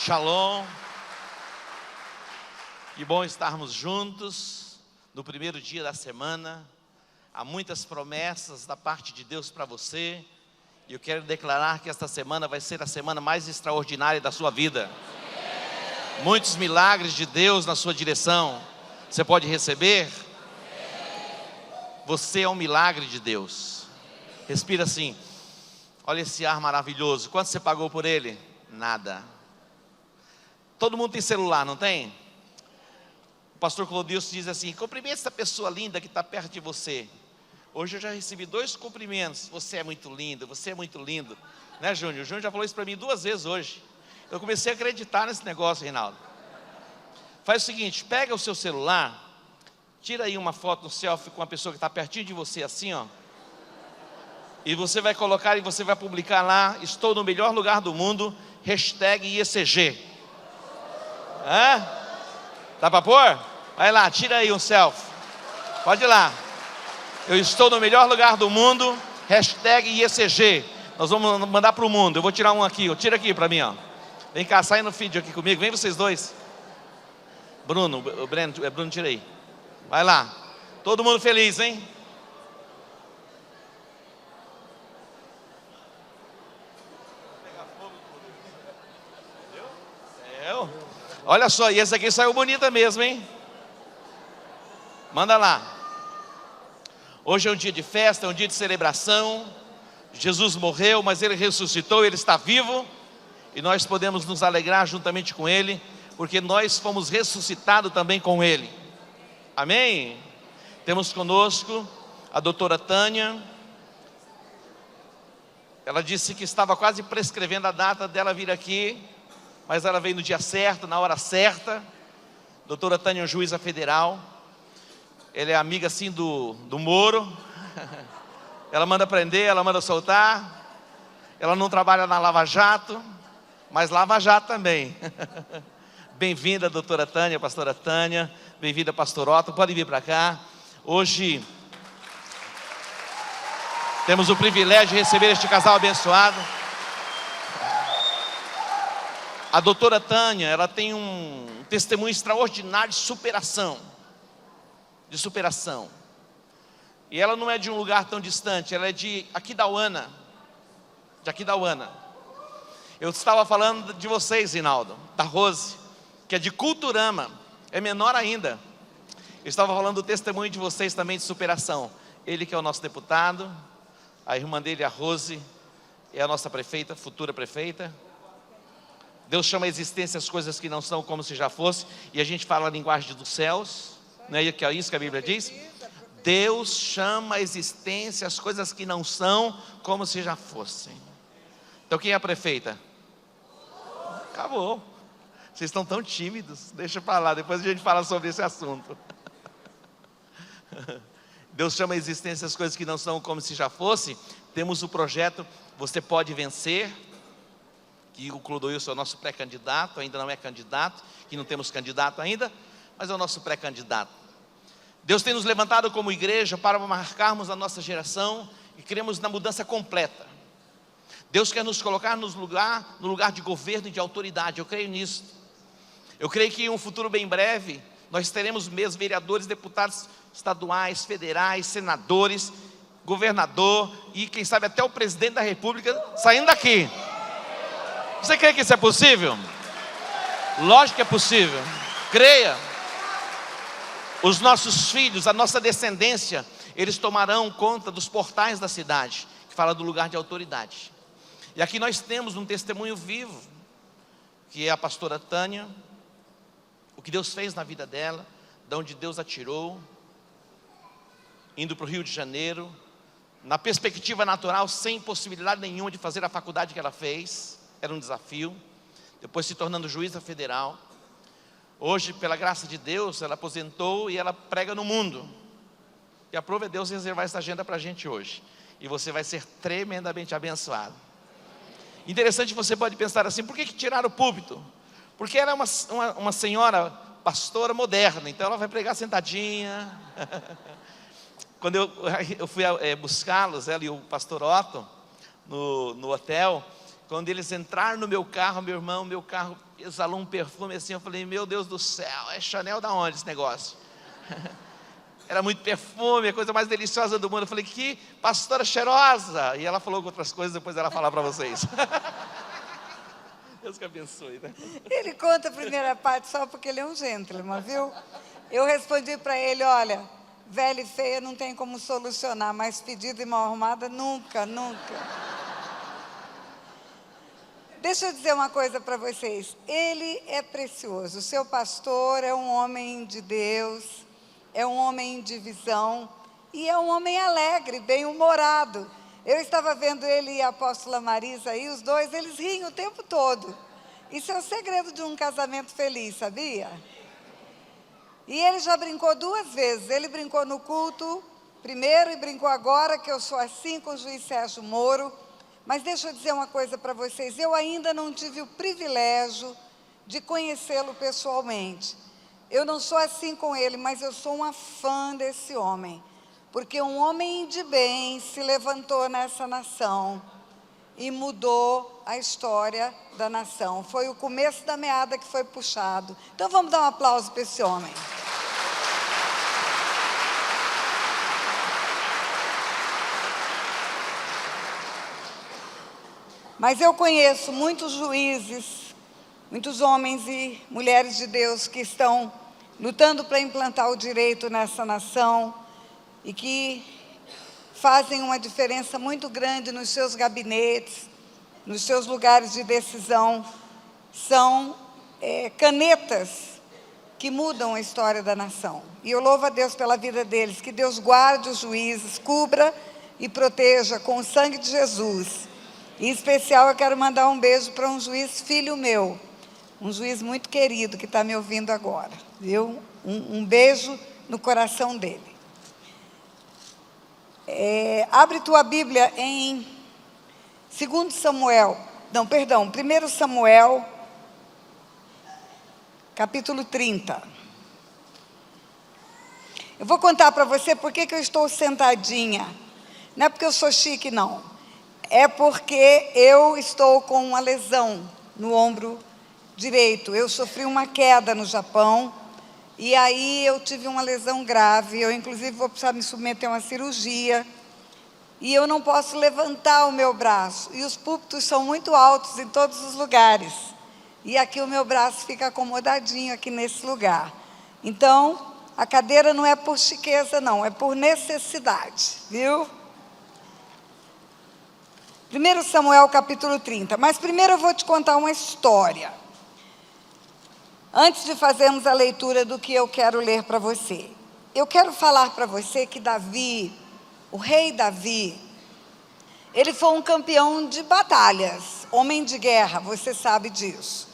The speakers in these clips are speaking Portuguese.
Shalom. Que bom estarmos juntos no primeiro dia da semana. Há muitas promessas da parte de Deus para você. E eu quero declarar que esta semana vai ser a semana mais extraordinária da sua vida. Muitos milagres de Deus na sua direção. Você pode receber? Você é um milagre de Deus. Respira assim. Olha esse ar maravilhoso. Quanto você pagou por ele? Nada. Todo mundo tem celular, não tem? O pastor Clodilson diz assim: cumprimente essa pessoa linda que está perto de você. Hoje eu já recebi 2 cumprimentos. Você é muito lindo, você é muito lindo. Né, Júnior? O Júnior já falou isso para mim 2 vezes hoje. Eu comecei a acreditar nesse negócio, Reinaldo. Faz o seguinte, pega o seu celular, tira aí uma foto, um selfie com uma pessoa que está pertinho de você assim, ó. E você vai colocar e você vai publicar lá: estou no melhor lugar do mundo, #IECG. Dá para pôr? Vai lá, tira aí um selfie. Pode ir lá. Eu estou no melhor lugar do mundo, #IECG. Nós vamos mandar para o mundo. Eu vou tirar um aqui, tira aqui para mim, ó. Vem cá, sai no vídeo aqui comigo. Vem vocês dois. Bruno, Bruno, tira aí. Vai lá. Todo mundo feliz, hein? Olha só, e esse aqui saiu bonita mesmo, hein? Manda lá. Hoje é um dia de festa, é um dia de celebração. Jesus morreu, mas Ele ressuscitou, Ele está vivo. E nós podemos nos alegrar juntamente com Ele, porque nós fomos ressuscitados também com Ele. Amém? Temos conosco a doutora Tânia. Ela disse que estava quase prescrevendo a data dela vir aqui, mas ela veio no dia certo, na hora certa. Doutora Tânia é juíza federal. Ela é amiga assim do Moro. Ela manda prender, ela manda soltar. Ela não trabalha na Lava Jato, mas Lava Jato também. Bem-vinda, doutora Tânia, pastora Tânia. Bem-vinda, pastor Otto. Pode vir para cá. Hoje temos o privilégio de receber este casal abençoado. A doutora Tânia, ela tem um testemunho extraordinário de superação. E ela não é de um lugar tão distante, ela é de Aquidauana. Eu estava falando de vocês, Reinaldo, da Rose, que é de Culturama, é menor ainda. Eu estava falando do testemunho de vocês também de superação. Ele que é o nosso deputado, a irmã dele, a Rose, é a nossa prefeita, futura prefeita. Deus chama a existência as coisas que não são como se já fosse. E a gente fala a linguagem dos céus. Não é isso que a Bíblia diz? Deus chama a existência as coisas que não são como se já fossem. Então quem é a prefeita? Acabou. Vocês estão tão tímidos. Deixa para lá, depois a gente fala sobre esse assunto. Deus chama a existência as coisas que não são como se já fossem. Temos o projeto Você Pode Vencer, que o Clodilson é o nosso pré-candidato, ainda não é candidato, que não temos candidato ainda, mas é o nosso pré-candidato. Deus tem nos levantado como igreja para marcarmos a nossa geração e cremos na mudança completa. Deus quer nos colocar no lugar de governo e de autoridade. Eu creio nisso. Eu creio que em um futuro bem breve nós teremos mesmo vereadores, deputados estaduais, federais, senadores, governador e quem sabe até o presidente da república saindo daqui. Você crê que isso é possível? Lógico que é possível. Creia. Os nossos filhos, a nossa descendência, eles tomarão conta dos portais da cidade, que fala do lugar de autoridade. E aqui nós temos um testemunho vivo, que é a pastora Tânia, o que Deus fez na vida dela, de onde Deus a tirou, indo para o Rio de Janeiro, na perspectiva natural, sem possibilidade nenhuma de fazer a faculdade que ela fez. Era um desafio. Depois se tornando juíza federal. Hoje, pela graça de Deus, ela aposentou e ela prega no mundo. E a prova é Deus reservar essa agenda para a gente hoje. E você vai ser tremendamente abençoado. Interessante, você pode pensar assim: por que tiraram o púlpito? Porque ela é uma senhora pastora moderna, então ela vai pregar sentadinha. Quando eu fui buscá-los, ela e o pastor Otto, no hotel, Quando eles entraram no meu carro, meu carro exalou um perfume assim, eu falei, meu Deus do céu, é Chanel da onde esse negócio? Era muito perfume, a coisa mais deliciosa do mundo. Eu falei, que pastora cheirosa! E ela falou outras coisas, depois ela falar para vocês. Deus que abençoe, né? Ele conta a primeira parte só porque ele é um gentleman, viu? Eu respondi para ele, olha, velha e feia não tem como solucionar, mas pedida e mal arrumada, nunca, nunca. Deixa eu dizer uma coisa para vocês, ele é precioso, o seu pastor é um homem de Deus, é um homem de visão e é um homem alegre, bem-humorado. Eu estava vendo ele e a apóstola Marisa aí, os dois, eles riem o tempo todo. Isso é o segredo de um casamento feliz, sabia? E ele já brincou 2 vezes, ele brincou no culto primeiro e brincou agora, que eu sou assim com o juiz Sérgio Moro. Mas deixa eu dizer uma coisa para vocês, eu ainda não tive o privilégio de conhecê-lo pessoalmente. Eu não sou assim com ele, mas eu sou uma fã desse homem. Porque um homem de bem se levantou nessa nação e mudou a história da nação. Foi o começo da meada que foi puxado. Então vamos dar um aplauso para esse homem. Mas eu conheço muitos juízes, muitos homens e mulheres de Deus que estão lutando para implantar o direito nessa nação e que fazem uma diferença muito grande nos seus gabinetes, nos seus lugares de decisão. São canetas que mudam a história da nação. E eu louvo a Deus pela vida deles, que Deus guarde os juízes, cubra e proteja com o sangue de Jesus. Em especial, eu quero mandar um beijo para um juiz filho meu, um juiz muito querido que está me ouvindo agora, viu? Um beijo no coração dele. Abre tua Bíblia em 1 Samuel, capítulo 30. Eu vou contar para você por que eu estou sentadinha. Não é porque eu sou chique, não. É porque eu estou com uma lesão no ombro direito. Eu sofri uma queda no Japão e aí eu tive uma lesão grave. Eu, inclusive, vou precisar me submeter a uma cirurgia e eu não posso levantar o meu braço. E os púlpitos são muito altos em todos os lugares. E aqui o meu braço fica acomodadinho aqui nesse lugar. Então, a cadeira não é por chiqueza, não, é por necessidade, viu? 1 Samuel capítulo 30, mas primeiro eu vou te contar uma história. Antes de fazermos a leitura do que eu quero ler para você. Eu quero falar para você que Davi, o rei Davi, ele foi um campeão de batalhas, homem de guerra, você sabe disso.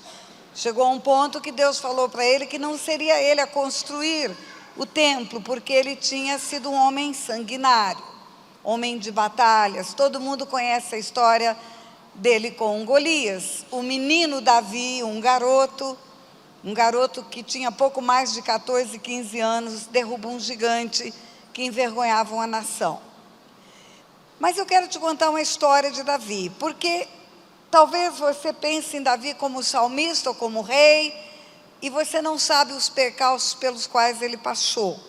Chegou a um ponto que Deus falou para ele que não seria ele a construir o templo, porque ele tinha sido um homem sanguinário. Homem de batalhas, todo mundo conhece a história dele com Golias. O menino Davi, um garoto que tinha pouco mais de 14, 15 anos, derrubou um gigante que envergonhava uma nação. Mas eu quero te contar uma história de Davi, porque talvez você pense em Davi como salmista ou como rei, e você não sabe os percalços pelos quais ele passou.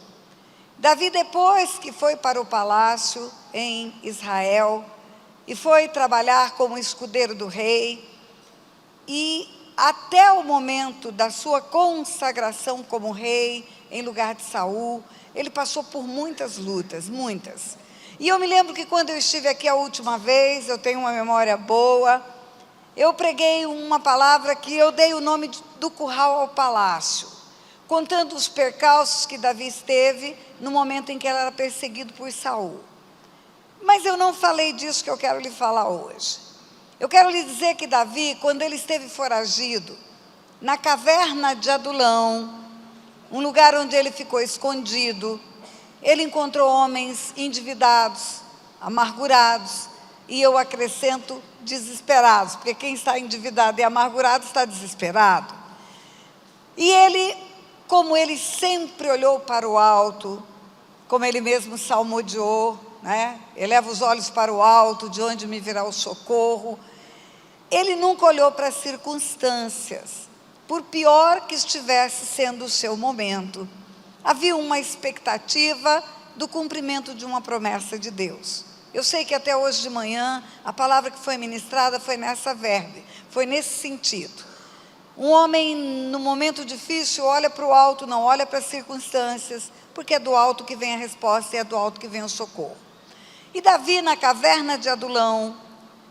Davi, depois que foi para o palácio em Israel e foi trabalhar como escudeiro do rei, e até o momento da sua consagração como rei em lugar de Saul, ele passou por muitas lutas, muitas. E eu me lembro que quando eu estive aqui a última vez, eu tenho uma memória boa, eu preguei uma palavra que eu dei o nome do curral ao palácio, contando os percalços que Davi esteve no momento em que ele era perseguido por Saul. Mas eu não falei disso que eu quero lhe falar hoje. Eu quero lhe dizer que Davi, quando ele esteve foragido, na caverna de Adulão, um lugar onde ele ficou escondido, ele encontrou homens endividados, amargurados, e eu acrescento desesperados, porque quem está endividado e amargurado está desesperado. E ele, como ele sempre olhou para o alto, como ele mesmo salmodiou, né? Eleva os olhos para o alto, de onde me virá o socorro. Ele nunca olhou para as circunstâncias, por pior que estivesse sendo o seu momento. Havia uma expectativa do cumprimento de uma promessa de Deus. Eu sei que até hoje de manhã, a palavra que foi ministrada foi nessa verve, foi nesse sentido. Um homem, no momento difícil, olha para o alto, não olha para as circunstâncias, porque é do alto que vem a resposta e é do alto que vem o socorro. E Davi, na caverna de Adulão,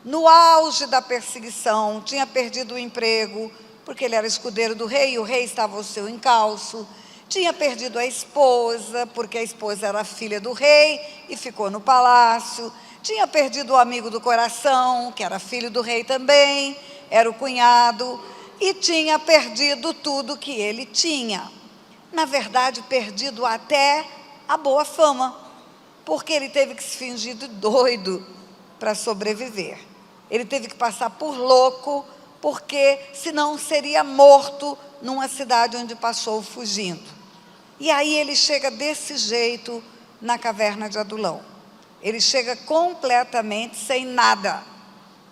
no auge da perseguição, tinha perdido o emprego, porque ele era escudeiro do rei, e o rei estava ao seu encalço. Tinha perdido a esposa, porque a esposa era filha do rei e ficou no palácio. Tinha perdido o amigo do coração, que era filho do rei também, era o cunhado. E tinha perdido tudo que ele tinha. Na verdade, perdido até a boa fama, porque ele teve que se fingir de doido para sobreviver. Ele teve que passar por louco, porque senão seria morto numa cidade onde passou fugindo. E aí ele chega desse jeito na caverna de Adulão. Ele chega completamente sem nada.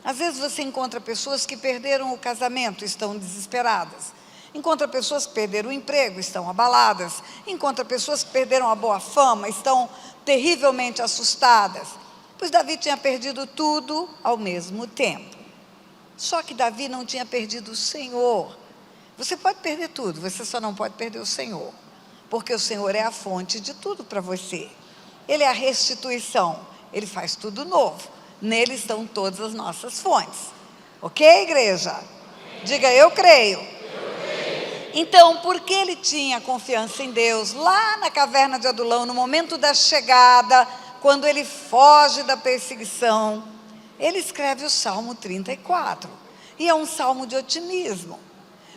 Às vezes você encontra pessoas que perderam o casamento, estão desesperadas. Encontra pessoas que perderam o emprego, estão abaladas. Encontra pessoas que perderam a boa fama, estão terrivelmente assustadas. Pois Davi tinha perdido tudo ao mesmo tempo. Só que Davi não tinha perdido o Senhor. Você pode perder tudo, você só não pode perder o Senhor. Porque o Senhor é a fonte de tudo para você. Ele é a restituição, Ele faz tudo novo. Nele estão todas as nossas fontes. Ok, igreja? Diga, eu creio. Então, porque ele tinha confiança em Deus, lá na caverna de Adulão, no momento da chegada, quando ele foge da perseguição, ele escreve o Salmo 34. E é um salmo de otimismo.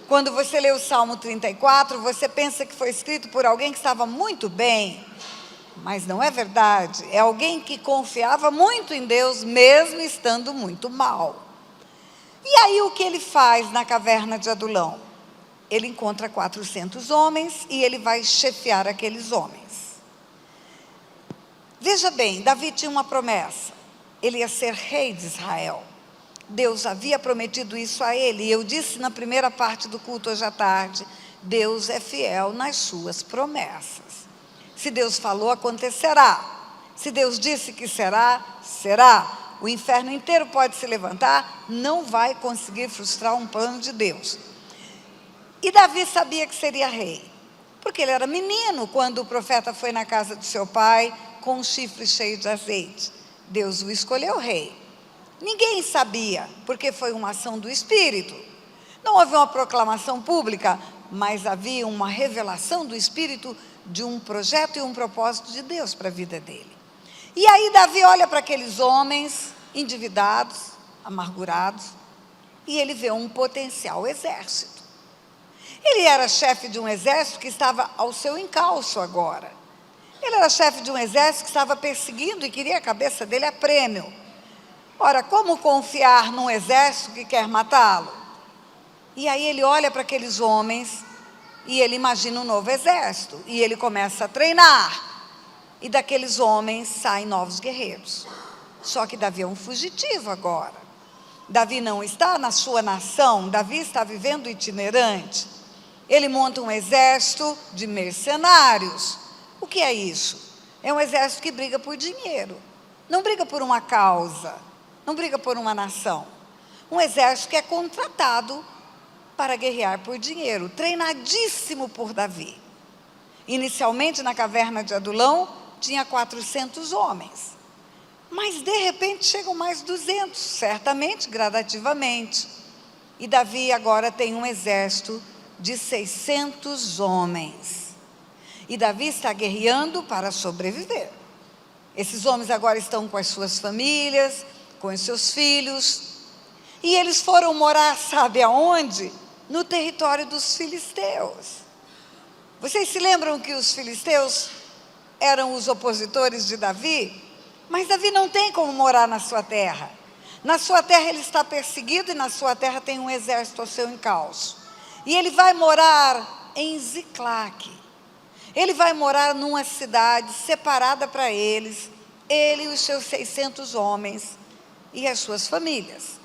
Quando você lê o Salmo 34, você pensa que foi escrito por alguém que estava muito bem, mas não é verdade. É alguém que confiava muito em Deus, mesmo estando muito mal. E aí o que ele faz na caverna de Adulão? Ele encontra 400 homens e ele vai chefiar aqueles homens. Veja bem, Davi tinha uma promessa. Ele ia ser rei de Israel. Deus havia prometido isso a ele. E eu disse na primeira parte do culto hoje à tarde, Deus é fiel nas suas promessas. Se Deus falou, acontecerá. Se Deus disse que será, será. O inferno inteiro pode se levantar, não vai conseguir frustrar um plano de Deus. E Davi sabia que seria rei, porque ele era menino quando o profeta foi na casa do seu pai com um chifre cheio de azeite. Deus o escolheu rei. Ninguém sabia, porque foi uma ação do Espírito. Não houve uma proclamação pública, mas havia uma revelação do Espírito de um projeto e um propósito de Deus para a vida dele. E aí Davi olha para aqueles homens endividados, amargurados, e ele vê um potencial exército. Ele era chefe de um exército que estava ao seu encalço agora. Ele era chefe de um exército que estava perseguindo e queria a cabeça dele a prêmio. Ora, como confiar num exército que quer matá-lo? E aí ele olha para aqueles homens e ele imagina um novo exército. E ele começa a treinar. E daqueles homens saem novos guerreiros. Só que Davi é um fugitivo agora. Davi não está na sua nação, Davi está vivendo itinerante. Ele monta um exército de mercenários. O que é isso? É um exército que briga por dinheiro. Não briga por uma causa. Não briga por uma nação. Um exército que é contratado para guerrear por dinheiro, treinadíssimo por Davi. Inicialmente, na caverna de Adulão, tinha 400 homens. Mas, de repente, chegam mais 200, certamente, gradativamente. E Davi agora tem um exército de 600 homens. E Davi está guerreando para sobreviver. Esses homens agora estão com as suas famílias, com os seus filhos, e eles foram morar, sabe aonde? No território dos filisteus. Vocês se lembram que os filisteus eram os opositores de Davi? Mas Davi não tem como morar na sua terra. Na sua terra ele está perseguido e na sua terra tem um exército ao seu encalço. E ele vai morar em Ziclague. Ele vai morar numa cidade separada para eles, ele e os seus 600 homens e as suas famílias.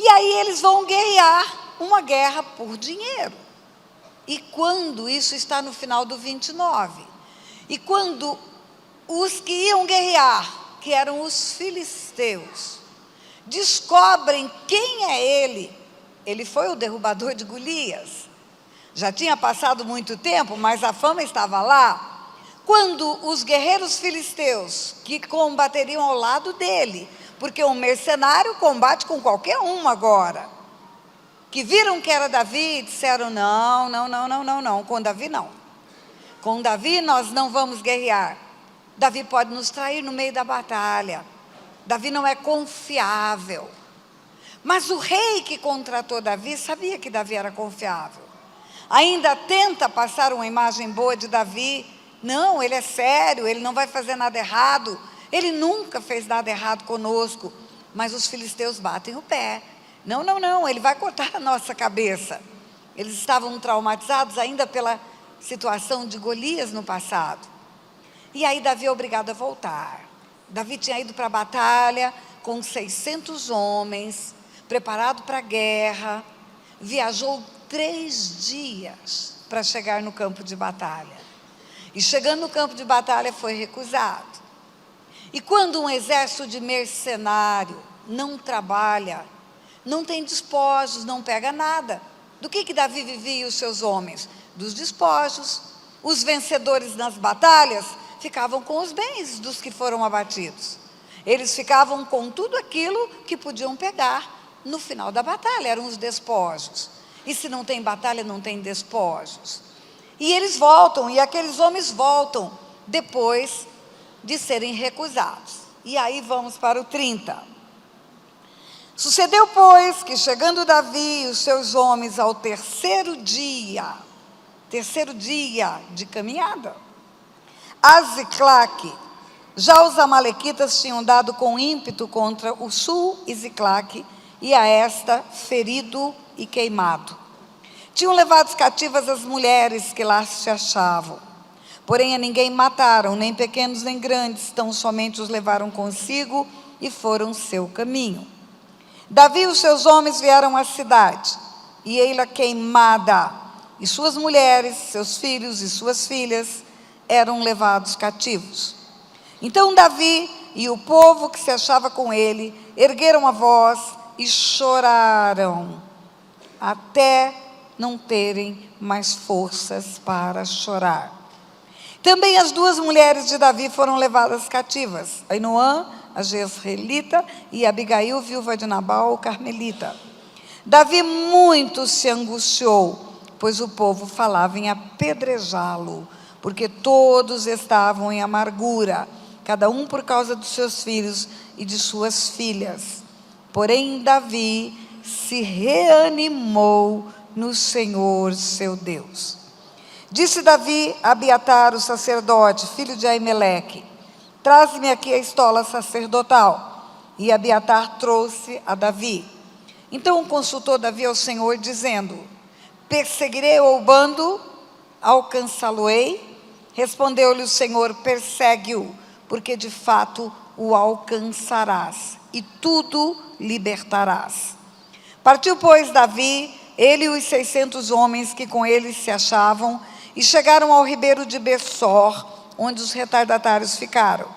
E aí eles vão guerrear uma guerra por dinheiro. E quando isso está no final do 29, e quando os que iam guerrear, que eram os filisteus, descobrem quem é ele foi o derrubador de Golias. Já tinha passado muito tempo, mas a fama estava lá. Quando os guerreiros filisteus, que combateriam ao lado dele, porque um mercenário combate com qualquer um agora, que viram que era Davi, disseram: não, com Davi não. Com Davi nós não vamos guerrear. Davi pode nos trair no meio da batalha. Davi não é confiável. Mas o rei que contratou Davi sabia que Davi era confiável. Ainda tenta passar uma imagem boa de Davi. Não, ele é sério, ele não vai fazer nada errado. Ele nunca fez nada errado conosco. Mas os filisteus batem o pé. Não, ele vai cortar a nossa cabeça. Eles estavam traumatizados ainda pela situação de Golias no passado. E aí Davi é obrigado a voltar. Davi tinha ido para a batalha com 600 homens, preparado para a guerra, viajou 3 dias para chegar no campo de batalha. E chegando no campo de batalha foi recusado. E quando um exército de mercenário não trabalha, não tem despojos, não pega nada, do que Davi vivia e os seus homens? Dos despojos. Os vencedores nas batalhas ficavam com os bens dos que foram abatidos. Eles ficavam com tudo aquilo que podiam pegar no final da batalha, eram os despojos. E se não tem batalha, não tem despojos. E eles voltam, e aqueles homens voltam depois de serem recusados. E aí vamos para o 30. Sucedeu, pois, que chegando Davi e os seus homens ao terceiro dia de caminhada, a Ziclague, já os amalequitas tinham dado com ímpeto contra o sul e Ziclague, e a esta ferido e queimado. Tinham levado cativas as mulheres que lá se achavam, porém a ninguém mataram, nem pequenos nem grandes, tão somente os levaram consigo e foram seu caminho. Davi e os seus homens vieram à cidade, e ei-la queimada, e suas mulheres, seus filhos e suas filhas eram levados cativos. Então Davi e o povo que se achava com ele ergueram a voz e choraram, até não terem mais forças para chorar. Também as 2 mulheres de Davi foram levadas cativas, Ainoã, a jezreelita, e Abigail, viúva de Nabal, o carmelita. Davi muito se angustiou, pois o povo falava em apedrejá-lo, porque todos estavam em amargura, cada um por causa dos seus filhos e de suas filhas. Porém Davi se reanimou no Senhor seu Deus. Disse Davi a Abiatar, o sacerdote, filho de Aimeleque: traze-me aqui a estola sacerdotal. E Abiatar trouxe a Davi. Então consultou Davi ao Senhor, dizendo: perseguirei o bando, alcançá-lo-ei? Respondeu-lhe o Senhor: persegue-o, porque de fato o alcançarás, e tudo libertarás. Partiu, pois, Davi, ele e os 600 homens que com ele se achavam, e chegaram ao ribeiro de Besor, onde os retardatários ficaram.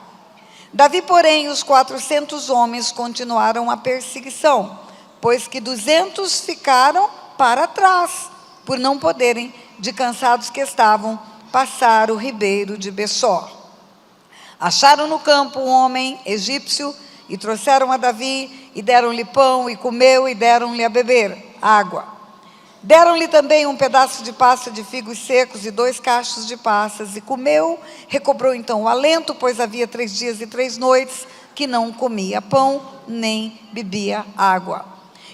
Davi, porém, e os 400 homens continuaram a perseguição, pois que 200 ficaram para trás, por não poderem, de cansados que estavam, passar o ribeiro de Besor. Acharam no campo um homem egípcio, e trouxeram a Davi, e deram-lhe pão, e comeu, e deram-lhe a beber água. Deram-lhe também um pedaço de pasta de figos secos, e 2 cachos de passas, e comeu, recobrou então o alento, pois havia 3 dias e 3 noites, que não comia pão, nem bebia água.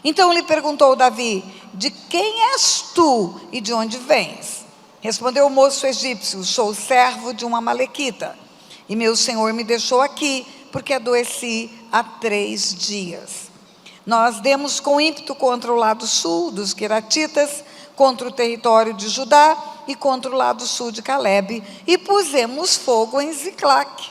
Então lhe perguntou Davi: de quem és tu, e de onde vens? Respondeu o moço egípcio: sou servo de uma amalequita, e meu senhor me deixou aqui, porque adoeci há 3 dias. Nós demos com ímpeto contra o lado sul dos Queratitas, contra o território de Judá e contra o lado sul de Calebe, e pusemos fogo em Ziclague.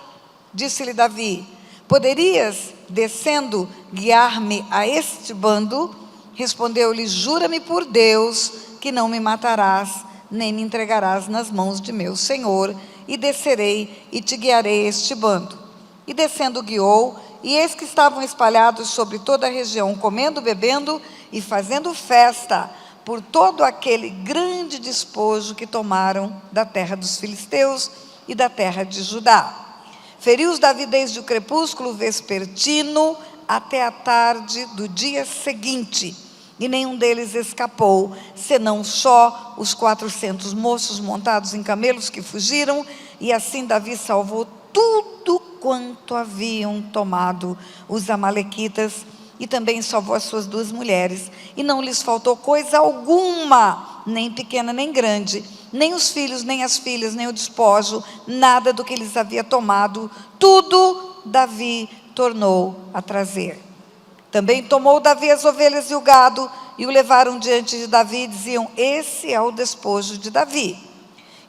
Disse-lhe Davi: poderias, descendo, guiar-me a este bando? Respondeu-lhe: jura-me por Deus que não me matarás, nem me entregarás nas mãos de meu senhor, e descerei e te guiarei este bando. E descendo guiou, e eis que estavam espalhados sobre toda a região, comendo, bebendo e fazendo festa, por todo aquele grande despojo que tomaram da terra dos filisteus e da terra de Judá. Feriu-os Davi desde o crepúsculo vespertino até a tarde do dia seguinte, e nenhum deles escapou, senão só os 400 moços montados em camelos que fugiram, e assim Davi salvou tudo quanto haviam tomado os amalequitas, e também salvou as suas 2 mulheres, e não lhes faltou coisa alguma, nem pequena nem grande, nem os filhos, nem as filhas, nem o despojo, nada do que lhes havia tomado, tudo Davi tornou a trazer. Também tomou Davi as ovelhas e o gado, e o levaram diante de Davi, e diziam: esse é o despojo de Davi.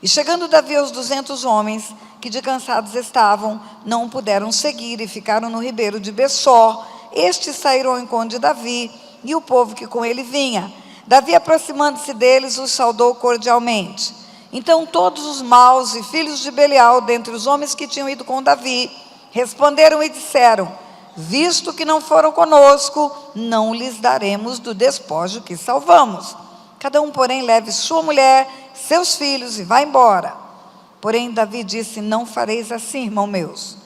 E chegando Davi aos 200 homens, que de cansados estavam, não o puderam seguir, e ficaram no ribeiro de Bessó. Estes saíram ao encontro de Davi, e o povo que com ele vinha. Davi, aproximando-se deles, os saudou cordialmente. Então todos os maus e filhos de Belial, dentre os homens que tinham ido com Davi, responderam e disseram: visto que não foram conosco, não lhes daremos do despojo que salvamos. Cada um, porém, leve sua mulher, seus filhos, e vá embora. Porém Davi disse: não fareis assim, irmãos meus,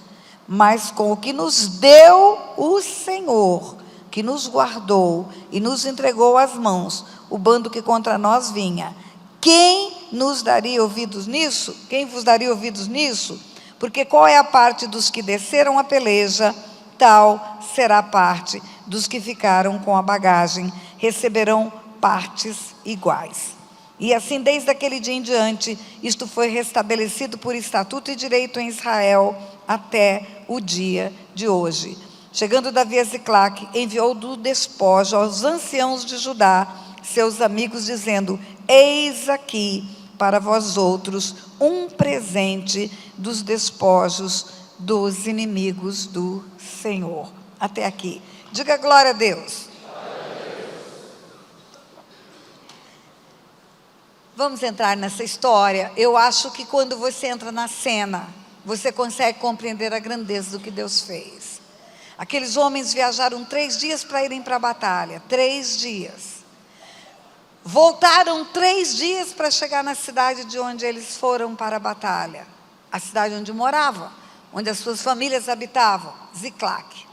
mas com o que nos deu o Senhor, que nos guardou e nos entregou às mãos o bando que contra nós vinha, quem nos daria ouvidos nisso? Quem vos daria ouvidos nisso? Porque qual é a parte dos que desceram a peleja, tal será a parte dos que ficaram com a bagagem, receberão partes iguais. E assim, desde aquele dia em diante, isto foi restabelecido por estatuto e direito em Israel até o dia de hoje. Chegando Davi a Ziclague, enviou do despojo aos anciãos de Judá, seus amigos, dizendo: eis aqui para vós outros um presente dos despojos dos inimigos do Senhor. Até aqui. Diga glória a Deus. Vamos entrar nessa história. Eu acho que quando você entra na cena, você consegue compreender a grandeza do que Deus fez. Aqueles homens viajaram 3 dias para irem para a batalha. 3 dias. Voltaram 3 dias para chegar na cidade de onde eles foram para a batalha. A cidade onde moravam, onde as suas famílias habitavam, Ziclague.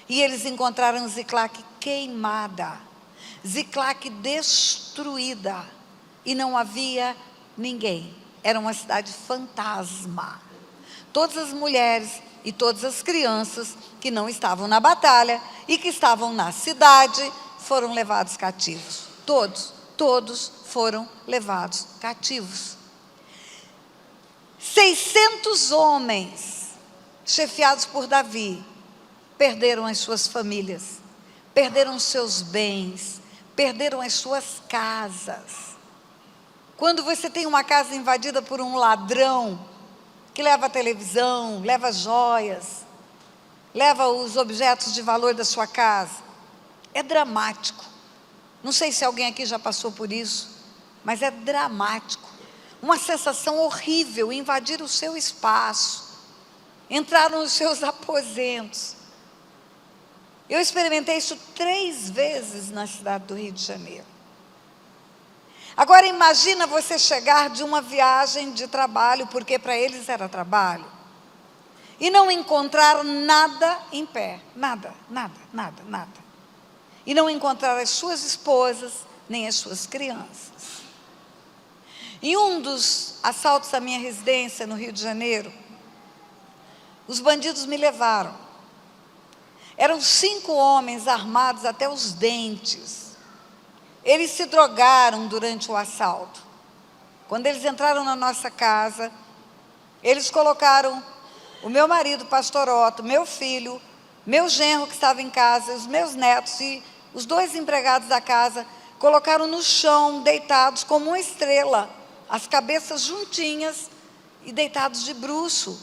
E eles encontraram Ziclague queimada, Ziclague destruída, e não havia ninguém. Era uma cidade fantasma. Todas as mulheres e todas as crianças que não estavam na batalha e que estavam na cidade foram levados cativos. Todos foram levados cativos. 600 homens, chefiados por Davi, perderam as suas famílias, perderam seus bens, perderam as suas casas. Quando você tem uma casa invadida por um ladrão, que leva a televisão, leva joias, leva os objetos de valor da sua casa, é dramático. Não sei se alguém aqui já passou por isso, mas é dramático. Uma sensação horrível, invadir o seu espaço, entrar nos seus aposentos. Eu experimentei isso 3 vezes na cidade do Rio de Janeiro. Agora imagina você chegar de uma viagem de trabalho, porque para eles era trabalho, e não encontrar nada em pé, nada. E não encontrar as suas esposas, nem as suas crianças. Em um dos assaltos à minha residência no Rio de Janeiro, os bandidos me levaram. Eram 5 homens armados até os dentes. Eles se drogaram durante o assalto. Quando eles entraram na nossa casa, eles colocaram o meu marido, pastor Otto, meu filho, meu genro que estava em casa, os meus netos e os 2 empregados da casa, colocaram no chão, deitados como uma estrela, as cabeças juntinhas e deitados de bruço,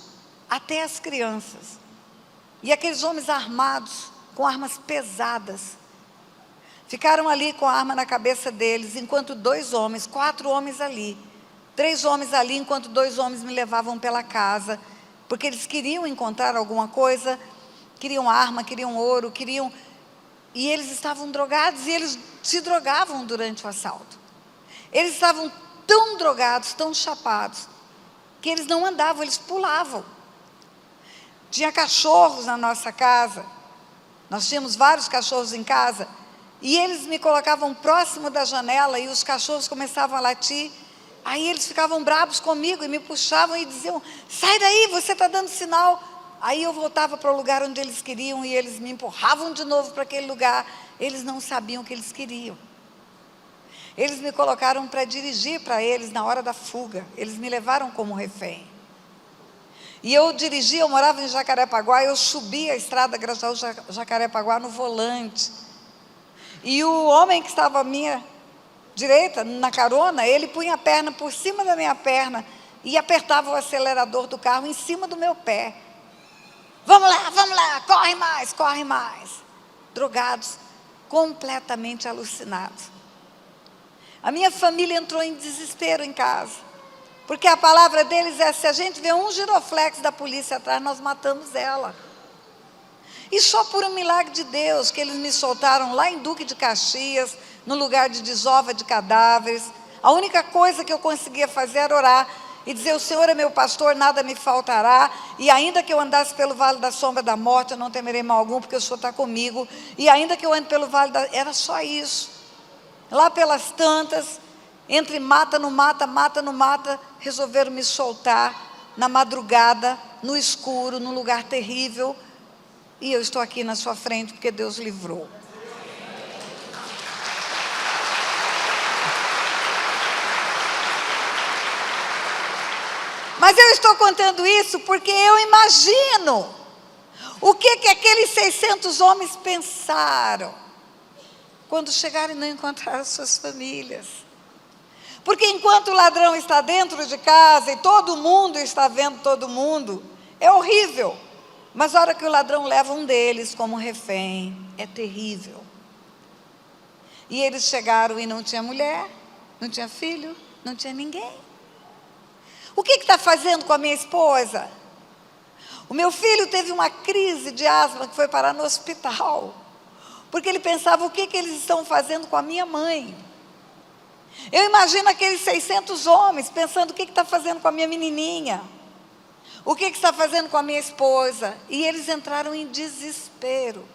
até as crianças. E aqueles homens armados, com armas pesadas, Ficaram ali com a arma na cabeça deles, enquanto 2 homens, 4 homens ali, 3 homens ali, enquanto 2 homens me levavam pela casa, porque eles queriam encontrar alguma coisa, queriam arma, queriam ouro, e eles estavam drogados, e eles se drogavam durante o assalto. Eles estavam tão drogados, tão chapados, que eles não andavam, eles pulavam. Tinha cachorros na nossa casa, nós tínhamos vários cachorros em casa, e eles me colocavam próximo da janela, e os cachorros começavam a latir, aí eles ficavam bravos comigo, e me puxavam e diziam, sai daí, você está dando sinal. Aí eu voltava para o lugar onde eles queriam, e eles me empurravam de novo para aquele lugar. Eles não sabiam o que eles queriam. Eles me colocaram para dirigir para eles na hora da fuga, eles me levaram como refém. E eu dirigia, eu morava em Jacarepaguá, eu subia a estrada Grajaú-Jacarepaguá no volante. E o homem que estava à minha direita, na carona, ele punha a perna por cima da minha perna e apertava o acelerador do carro em cima do meu pé. Vamos lá, corre mais, corre mais. Drogados, completamente alucinados. A minha família entrou em desespero em casa, porque a palavra deles é, se a gente vê um giroflex da polícia atrás, nós matamos ela. E só por um milagre de Deus, que eles me soltaram lá em Duque de Caxias, no lugar de desova de cadáveres. A única coisa que eu conseguia fazer era orar e dizer, o Senhor é meu pastor, nada me faltará, e ainda que eu andasse pelo vale da sombra da morte, eu não temerei mal algum, porque o Senhor está comigo, e ainda que eu ande pelo vale da... Era só isso. Lá pelas tantas, entre mata no mata, resolveram me soltar, na madrugada, no escuro, num lugar terrível, e eu estou aqui na sua frente, porque Deus livrou. Mas eu estou contando isso porque eu imagino o que aqueles 600 homens pensaram quando chegaram e não encontraram suas famílias. Porque enquanto o ladrão está dentro de casa e todo mundo está vendo todo mundo, é horrível. Mas a hora que o ladrão leva um deles como refém, é terrível. E eles chegaram e não tinha mulher, não tinha filho, não tinha ninguém. O que está fazendo com a minha esposa? O meu filho teve uma crise de asma que foi parar no hospital, porque ele pensava, o que eles estão fazendo com a minha mãe? Eu imagino aqueles 600 homens pensando, o que está fazendo com a minha menininha? O que está fazendo com a minha esposa? E eles entraram em desespero.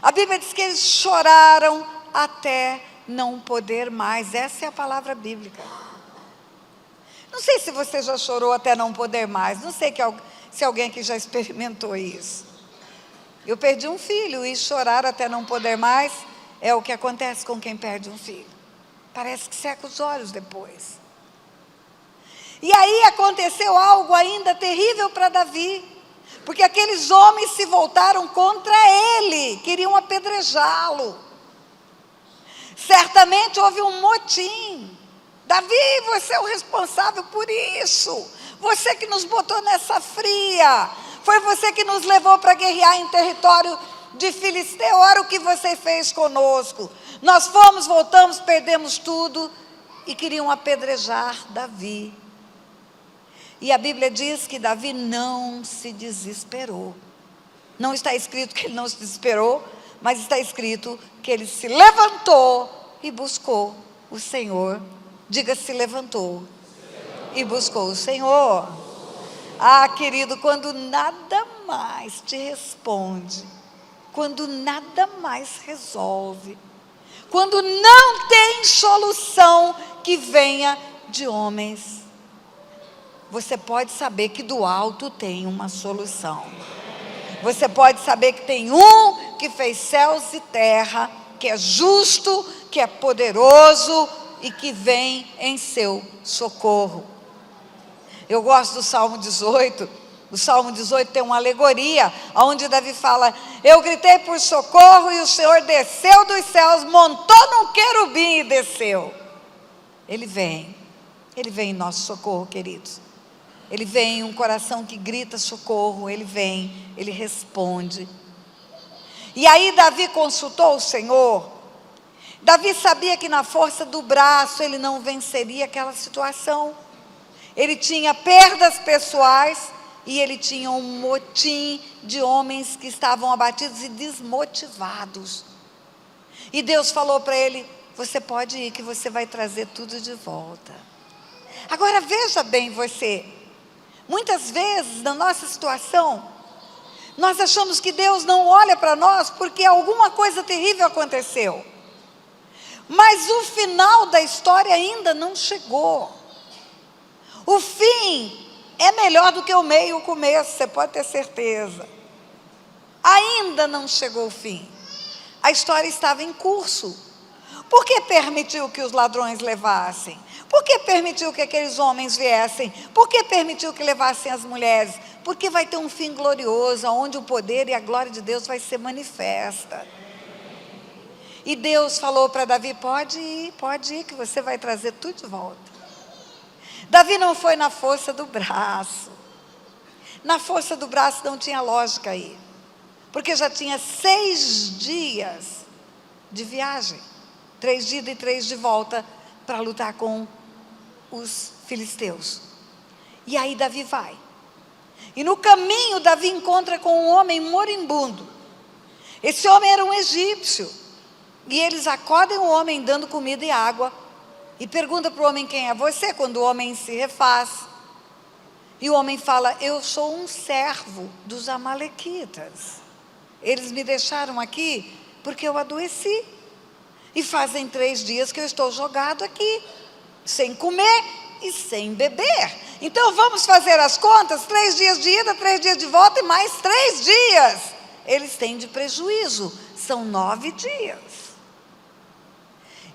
A Bíblia diz que eles choraram até não poder mais. Essa é a palavra bíblica. Não sei se você já chorou até não poder mais. Não sei se alguém aqui já experimentou isso. Eu perdi um filho e chorar até não poder mais é o que acontece com quem perde um filho. Parece que seca os olhos depois. E aí aconteceu algo ainda terrível para Davi, porque aqueles homens se voltaram contra ele, queriam apedrejá-lo. Certamente houve um motim. Davi, você é o responsável por isso. Você que nos botou nessa fria. Foi você que nos levou para guerrear em território de Filisteu. Olha o que você fez conosco. Nós fomos, voltamos, perdemos tudo e queriam apedrejar Davi. E a Bíblia diz que Davi não se desesperou. Não está escrito que ele não se desesperou, mas está escrito que ele se levantou e buscou o Senhor. Diga, se levantou e buscou o Senhor. Ah, querido, quando nada mais te responde, quando nada mais resolve, quando não tem solução que venha de homens, você pode saber que do alto tem uma solução. Você pode saber que tem um que fez céus e terra, que é justo, que é poderoso e que vem em seu socorro. Eu gosto do Salmo 18. O Salmo 18 tem uma alegoria, onde Davi fala, eu gritei por socorro e o Senhor desceu dos céus, montou num querubim e desceu. Ele vem em nosso socorro, queridos. Ele vem em um coração que grita socorro, ele vem, ele responde. E aí Davi consultou o Senhor. Davi sabia que na força do braço ele não venceria aquela situação. Ele tinha perdas pessoais e ele tinha um motim de homens que estavam abatidos e desmotivados. E Deus falou para ele: você pode ir, que você vai trazer tudo de volta. Agora veja bem você, muitas vezes na nossa situação, nós achamos que Deus não olha para nós porque alguma coisa terrível aconteceu. Mas o final da história ainda não chegou. O fim é melhor do que o meio e o começo, você pode ter certeza. Ainda não chegou o fim. A história estava em curso. Por que permitiu que os ladrões levassem? Por que permitiu que aqueles homens viessem? Por que permitiu que levassem as mulheres? Porque vai ter um fim glorioso, onde o poder e a glória de Deus vai ser manifesta. E Deus falou para Davi: pode ir, que você vai trazer tudo de volta. Davi não foi na força do braço. Na força do braço não tinha lógica aí. Porque já tinha 6 dias de viagem. 3 de ida e 3 de volta para lutar com os filisteus. E aí Davi vai. E no caminho Davi encontra com um homem moribundo. Esse homem era um egípcio. E eles acodem o homem dando comida e água. E pergunta para o homem: quem é você? Quando o homem se refaz. E o homem fala: eu sou um servo dos amalequitas. Eles me deixaram aqui porque eu adoeci. E fazem 3 dias que eu estou jogado aqui, sem comer e sem beber. Então vamos fazer as contas: 3 dias de ida, 3 dias de volta e mais 3 dias. Eles têm de prejuízo, são 9 dias.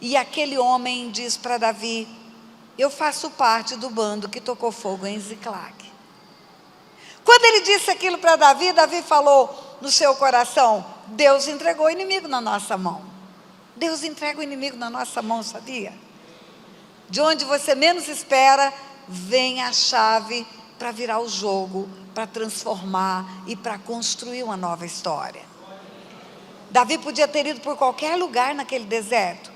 E aquele homem diz para Davi: eu faço parte do bando que tocou fogo em Ziclag. Quando ele disse aquilo para Davi, Davi falou no seu coração: Deus entregou o inimigo na nossa mão. Deus entrega o inimigo na nossa mão, sabia? De onde você menos espera, vem a chave para virar o jogo, para transformar e para construir uma nova história. Davi podia ter ido por qualquer lugar naquele deserto,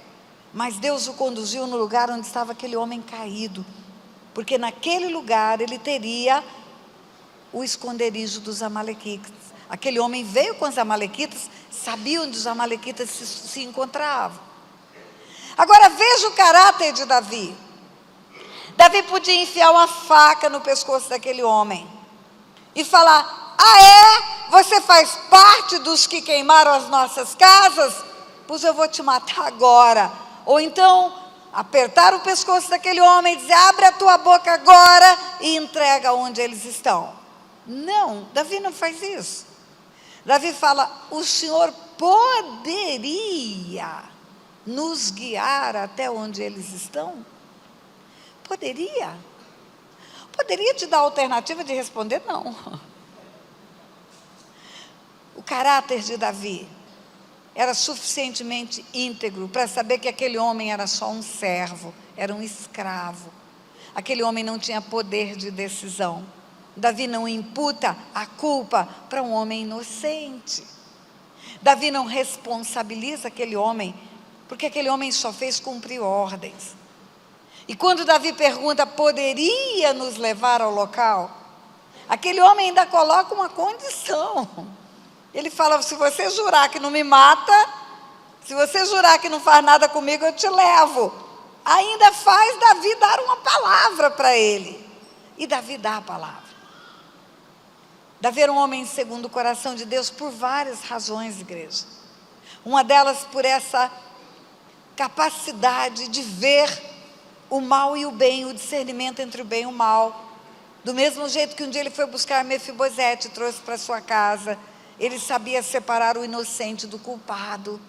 mas Deus o conduziu no lugar onde estava aquele homem caído, porque naquele lugar ele teria o esconderijo dos amalequitas. Aquele homem veio com os amalequitas, sabia onde os amalequitas se encontravam. Agora veja o caráter de Davi. Davi podia enfiar uma faca no pescoço daquele homem e falar: ah é? Você faz parte dos que queimaram as nossas casas? Pois eu vou te matar agora. Ou então apertar o pescoço daquele homem e dizer: abre a tua boca agora e entrega onde eles estão. Não, Davi não faz isso. Davi fala: o Senhor poderia nos guiar até onde eles estão? Poderia? Poderia te dar a alternativa de responder não. O caráter de Davi era suficientemente íntegro para saber que aquele homem era só um servo, era um escravo. Aquele homem não tinha poder de decisão. Davi não imputa a culpa para um homem inocente. Davi não responsabiliza aquele homem, porque aquele homem só fez cumprir ordens. E quando Davi pergunta: poderia nos levar ao local? Aquele homem ainda coloca uma condição. Ele fala: se você jurar que não me mata, se você jurar que não faz nada comigo, eu te levo. Ainda faz Davi dar uma palavra para ele. E Davi dá a palavra. Davi era um homem segundo o coração de Deus por várias razões, igreja. Uma delas por essa capacidade de ver o mal e o bem, o discernimento entre o bem e o mal. Do mesmo jeito que um dia ele foi buscar Mefibosete e trouxe para sua casa, ele sabia separar o inocente do culpado.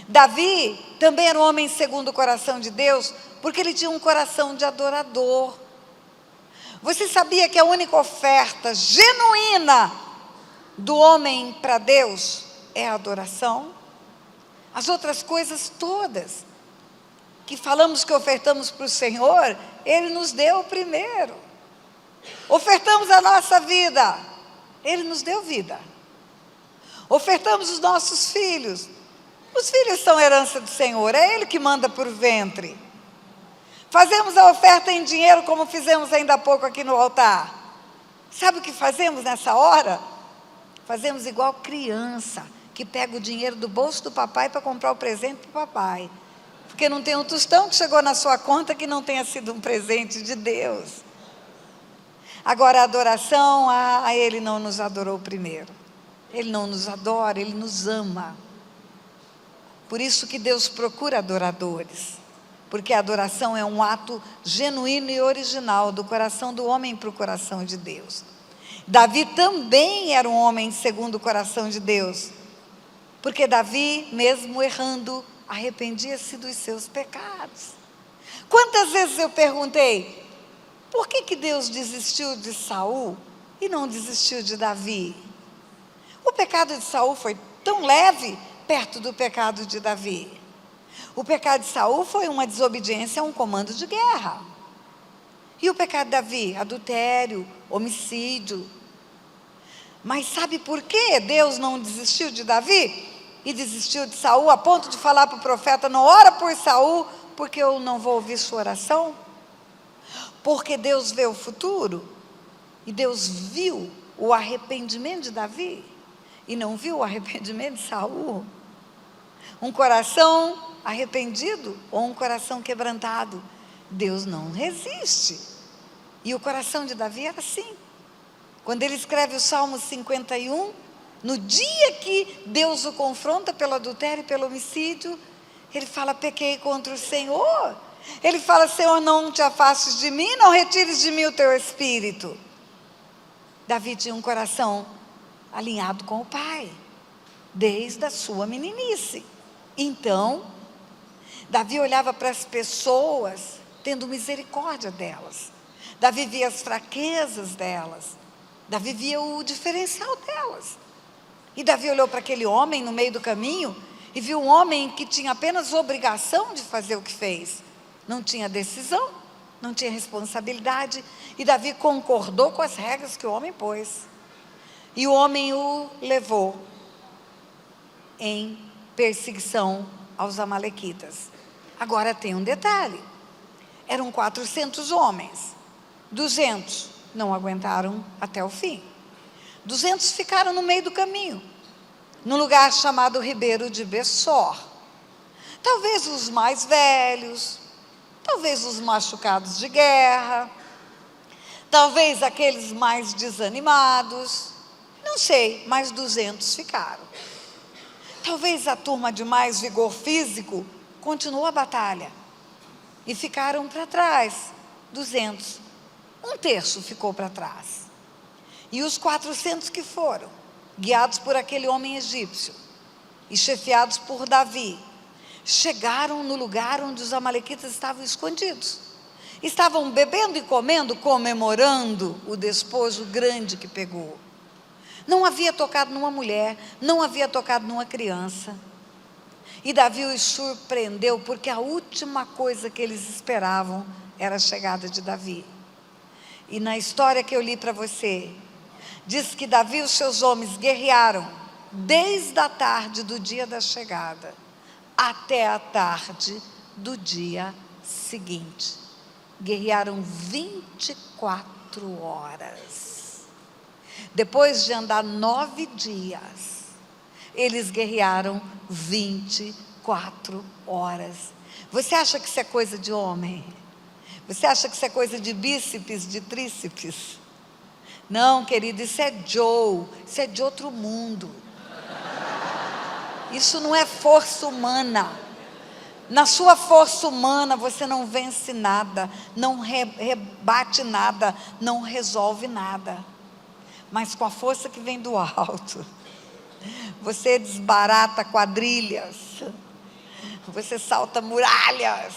Davi também era um homem segundo o coração de Deus, porque ele tinha um coração de adorador. Você sabia que a única oferta genuína do homem para Deus é a adoração? As outras coisas todas que falamos que ofertamos para o Senhor, Ele nos deu primeiro. Ofertamos a nossa vida, Ele nos deu vida. Ofertamos os nossos filhos. Os filhos são herança do Senhor, é Ele que manda por ventre. Fazemos a oferta em dinheiro, como fizemos ainda há pouco aqui no altar. Sabe o que fazemos nessa hora? Fazemos igual criança, que pega o dinheiro do bolso do papai para comprar o presente para o papai. Porque não tem um tostão que chegou na sua conta que não tenha sido um presente de Deus. Agora a adoração, Ele não nos adorou primeiro. Ele não nos adora, Ele nos ama. Por isso que Deus procura adoradores. Porque a adoração é um ato genuíno e original do coração do homem para o coração de Deus. Davi também era um homem segundo o coração de Deus. Porque Davi, mesmo errando, arrependia-se dos seus pecados. Quantas vezes eu perguntei, por que Deus desistiu de Saul e não desistiu de Davi? O pecado de Saul foi tão leve perto do pecado de Davi. O pecado de Saul foi uma desobediência a um comando de guerra. E o pecado de Davi? Adultério, homicídio. Mas sabe por que Deus não desistiu de Davi? E desistiu de Saul a ponto de falar para o profeta, não ora por Saul, porque eu não vou ouvir sua oração? Porque Deus vê o futuro. E Deus viu o arrependimento de Davi. E não viu o arrependimento de Saul. Um coração arrependido ou um coração quebrantado, Deus não resiste. E o coração de Davi era assim. Quando ele escreve o Salmo 51, no dia que Deus o confronta pelo adultério e pelo homicídio, ele fala, pequei contra o Senhor. Ele fala, Senhor, não te afastes de mim, não retires de mim o teu espírito. Davi tinha um coração alinhado com o Pai, desde a sua meninice. Então, Davi olhava para as pessoas, tendo misericórdia delas. Davi via as fraquezas delas. Davi via o diferencial delas. E Davi olhou para aquele homem no meio do caminho e viu um homem que tinha apenas obrigação de fazer o que fez. Não tinha decisão, não tinha responsabilidade. E Davi concordou com as regras que o homem pôs. E o homem o levou em perseguição aos amalequitas. Agora tem um detalhe. Eram 400 homens. 200 não aguentaram até o fim. 200 ficaram no meio do caminho, num lugar chamado Ribeiro de Bessor. Talvez os mais velhos, talvez os machucados de guerra, talvez aqueles mais desanimados, não sei, mas 200 ficaram. Talvez a turma de mais vigor físico continuou a batalha e ficaram para trás, 200. Um terço ficou para trás. E os 400 que foram, guiados por aquele homem egípcio e chefiados por Davi, chegaram no lugar onde os amalequitas estavam escondidos. Estavam bebendo e comendo, comemorando o despojo grande que pegou. Não havia tocado numa mulher, não havia tocado numa criança. E Davi os surpreendeu, porque a última coisa que eles esperavam era a chegada de Davi. E na história que eu li para você, diz que Davi e os seus homens guerrearam desde a tarde do dia da chegada até a tarde do dia seguinte. Guerrearam 24 horas. Depois de andar 9 dias, eles guerrearam 24 horas. Você acha que isso é coisa de homem? Você acha que isso é coisa de bíceps, de tríceps? Não, querido, isso é Joe, isso é de outro mundo. Isso não é força humana. Na sua força humana você não vence nada, não rebate nada, não resolve nada. Mas com a força que vem do alto, você desbarata quadrilhas, você salta muralhas,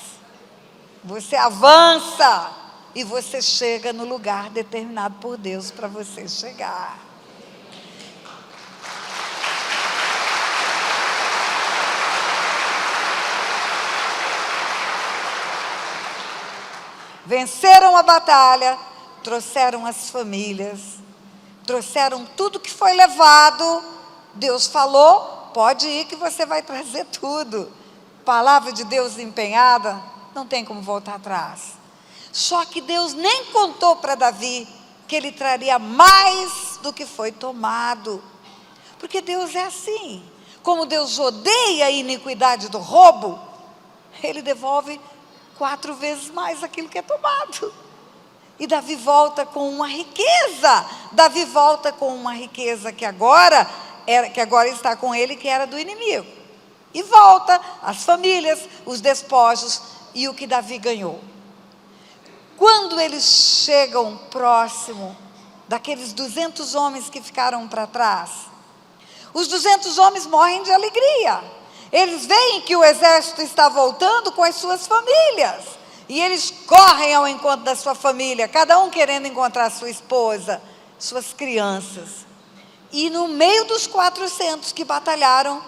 você avança e você chega no lugar determinado por Deus para você chegar. Venceram a batalha, trouxeram as famílias, trouxeram tudo que foi levado Deus falou, pode ir que você vai trazer tudo. Palavra de Deus empenhada, não tem como voltar atrás. Só que Deus nem contou para Davi que ele traria mais do que foi tomado. Porque Deus é assim. Como Deus odeia a iniquidade do roubo, Ele devolve 4 vezes mais aquilo que é tomado. E Davi volta com uma riqueza. Davi volta com uma riqueza que agora está com ele, que era do inimigo. E volta as famílias, os despojos e o que Davi ganhou. Quando eles chegam próximo daqueles 200 homens que ficaram para trás, os 200 homens morrem de alegria. Eles veem que o exército está voltando com as suas famílias. E eles correm ao encontro da sua família, cada um querendo encontrar sua esposa, suas crianças. E no meio dos 400 que batalharam,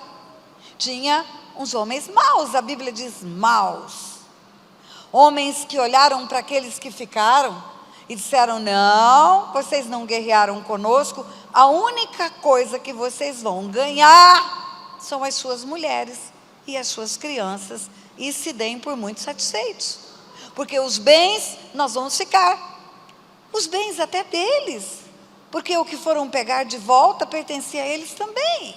tinha uns homens maus, a Bíblia diz maus. Homens que olharam para aqueles que ficaram e disseram: não, vocês não guerrearam conosco, a única coisa que vocês vão ganhar são as suas mulheres e as suas crianças, e se deem por muito satisfeitos, porque os bens nós vamos ficar, os bens até deles, porque o que foram pegar de volta pertencia a eles também.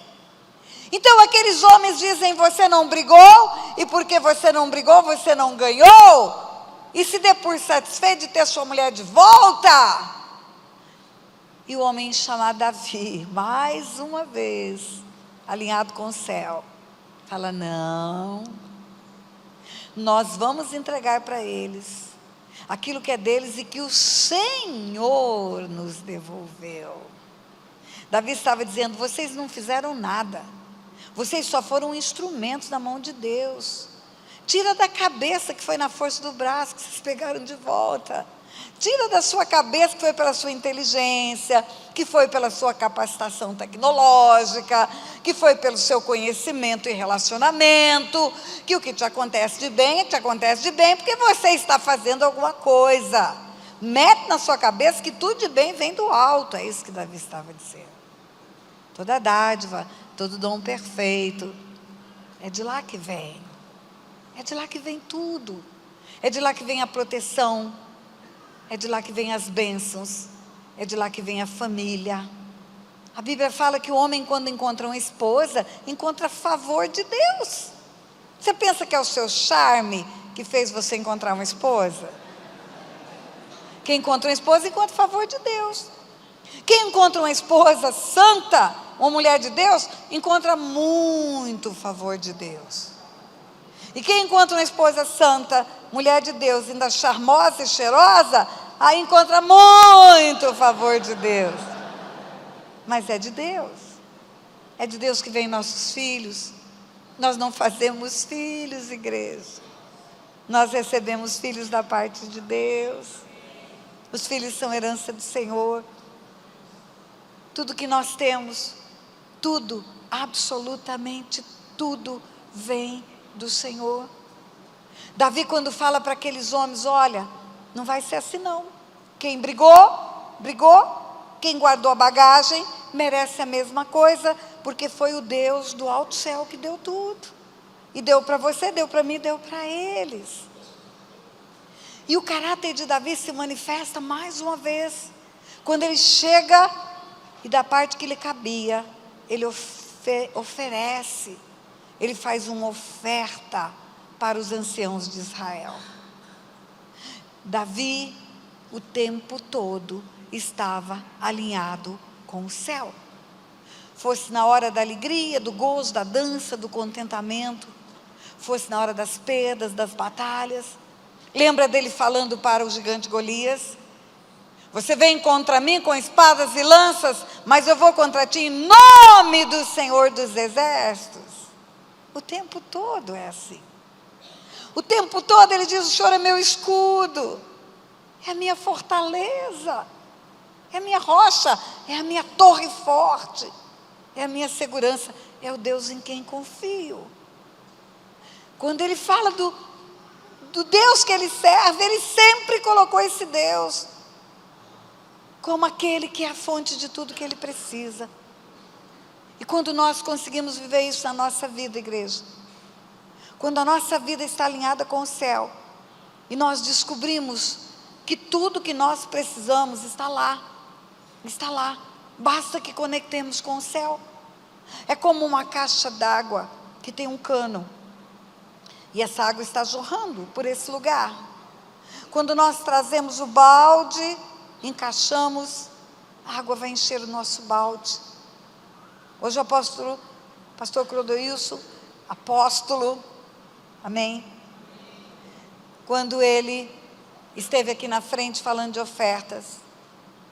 Então aqueles homens dizem: você não brigou, e porque você não brigou, você não ganhou, e se dê por satisfeito de ter sua mulher de volta. E o homem chamado Davi, mais uma vez, alinhado com o céu, fala: não, nós vamos entregar para eles aquilo que é deles e que o Senhor nos devolveu. Davi estava dizendo: vocês não fizeram nada, vocês só foram instrumentos na mão de Deus. Tira da cabeça que foi na força do braço que vocês pegaram de volta. Tira da sua cabeça que foi pela sua inteligência, que foi pela sua capacitação tecnológica, que foi pelo seu conhecimento e relacionamento, que o que te acontece de bem é que te acontece de bem porque você está fazendo alguma coisa. Mete na sua cabeça que tudo de bem vem do alto, é isso que Davi estava dizendo. Toda dádiva, todo dom perfeito, é de lá que vem. É de lá que vem tudo. É de lá que vem a proteção. É de lá que vem as bênçãos. É de lá que vem a família. A Bíblia fala que o homem, quando encontra uma esposa, encontra favor de Deus. Você pensa que é o seu charme que fez você encontrar uma esposa? Quem encontra uma esposa, encontra favor de Deus. Quem encontra uma esposa santa, uma mulher de Deus, encontra muito favor de Deus. E quem encontra uma esposa santa, mulher de Deus, ainda charmosa e cheirosa, aí encontra muito favor de Deus. Mas é de Deus. É de Deus que vem nossos filhos. Nós não fazemos filhos, igreja. Nós recebemos filhos da parte de Deus. Os filhos são herança do Senhor. Tudo que nós temos, tudo, absolutamente tudo, vem do Senhor. Davi, quando fala para aqueles homens: olha, não vai ser assim não. Quem brigou, brigou. Quem guardou a bagagem, merece a mesma coisa, porque foi o Deus do alto céu que deu tudo. E deu para você, deu para mim, deu para eles. E o caráter de Davi se manifesta mais uma vez, quando ele chega, e da parte que lhe cabia, ele oferece, ele faz uma oferta para os anciãos de Israel. Davi, o tempo todo, estava alinhado com o céu. Fosse na hora da alegria, do gozo, da dança, do contentamento, fosse na hora das perdas, das batalhas. Lembra dele falando para o gigante Golias: você vem contra mim com espadas e lanças, mas eu vou contra ti em nome do Senhor dos Exércitos. O tempo todo é assim. O tempo todo ele diz: o Senhor é meu escudo, é a minha fortaleza, é a minha rocha, é a minha torre forte, é a minha segurança, é o Deus em quem confio. Quando ele fala do Deus que ele serve, ele sempre colocou esse Deus como aquele que é a fonte de tudo que ele precisa. E quando nós conseguimos viver isso na nossa vida, igreja, quando a nossa vida está alinhada com o céu, e nós descobrimos que tudo que nós precisamos está lá, basta que conectemos com o céu. É como uma caixa d'água que tem um cano, e essa água está jorrando por esse lugar. Quando nós trazemos o balde, encaixamos, a água vai encher o nosso balde. Hoje o pastor Clodoilson, apóstolo, amém? Quando ele esteve aqui na frente falando de ofertas,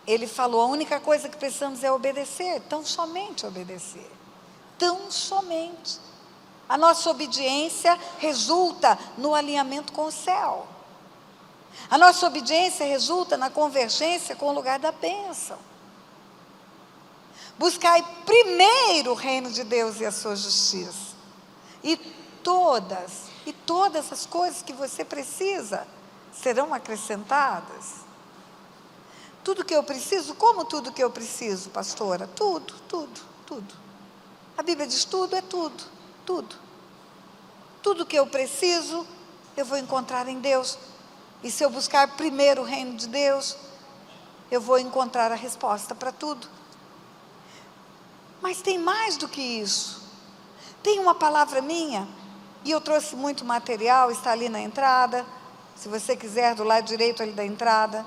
ele falou, a única coisa que precisamos é obedecer, tão somente obedecer, tão somente. A nossa obediência resulta no alinhamento com o céu. A nossa obediência resulta na convergência com o lugar da bênção. Buscai primeiro o reino de Deus e a sua justiça. E todas as coisas que você precisa serão acrescentadas. Tudo que eu preciso, como tudo que eu preciso, pastora? Tudo. A Bíblia diz tudo é tudo. Tudo que eu preciso, eu vou encontrar em Deus. E se eu buscar primeiro o reino de Deus, eu vou encontrar a resposta para tudo. Mas tem mais do que isso. Tem uma palavra minha, e eu trouxe muito material, está ali na entrada, se você quiser, do lado direito ali da entrada.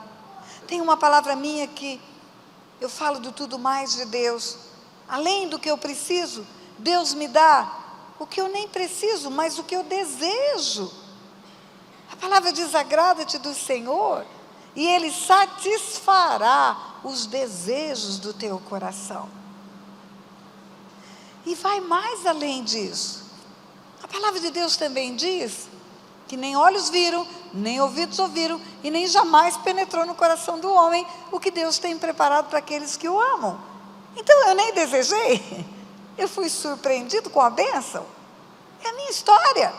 Tem uma palavra minha que eu falo do tudo mais de Deus. Além do que eu preciso, Deus me dá o que eu nem preciso, mas o que eu desejo. A palavra diz, agrada-te do Senhor, e Ele satisfará os desejos do teu coração. E vai mais além disso. A palavra de Deus também diz que nem olhos viram, nem ouvidos ouviram, e nem jamais penetrou no coração do homem o que Deus tem preparado para aqueles que o amam. Então eu nem desejei, eu fui surpreendido com a bênção. É a minha história.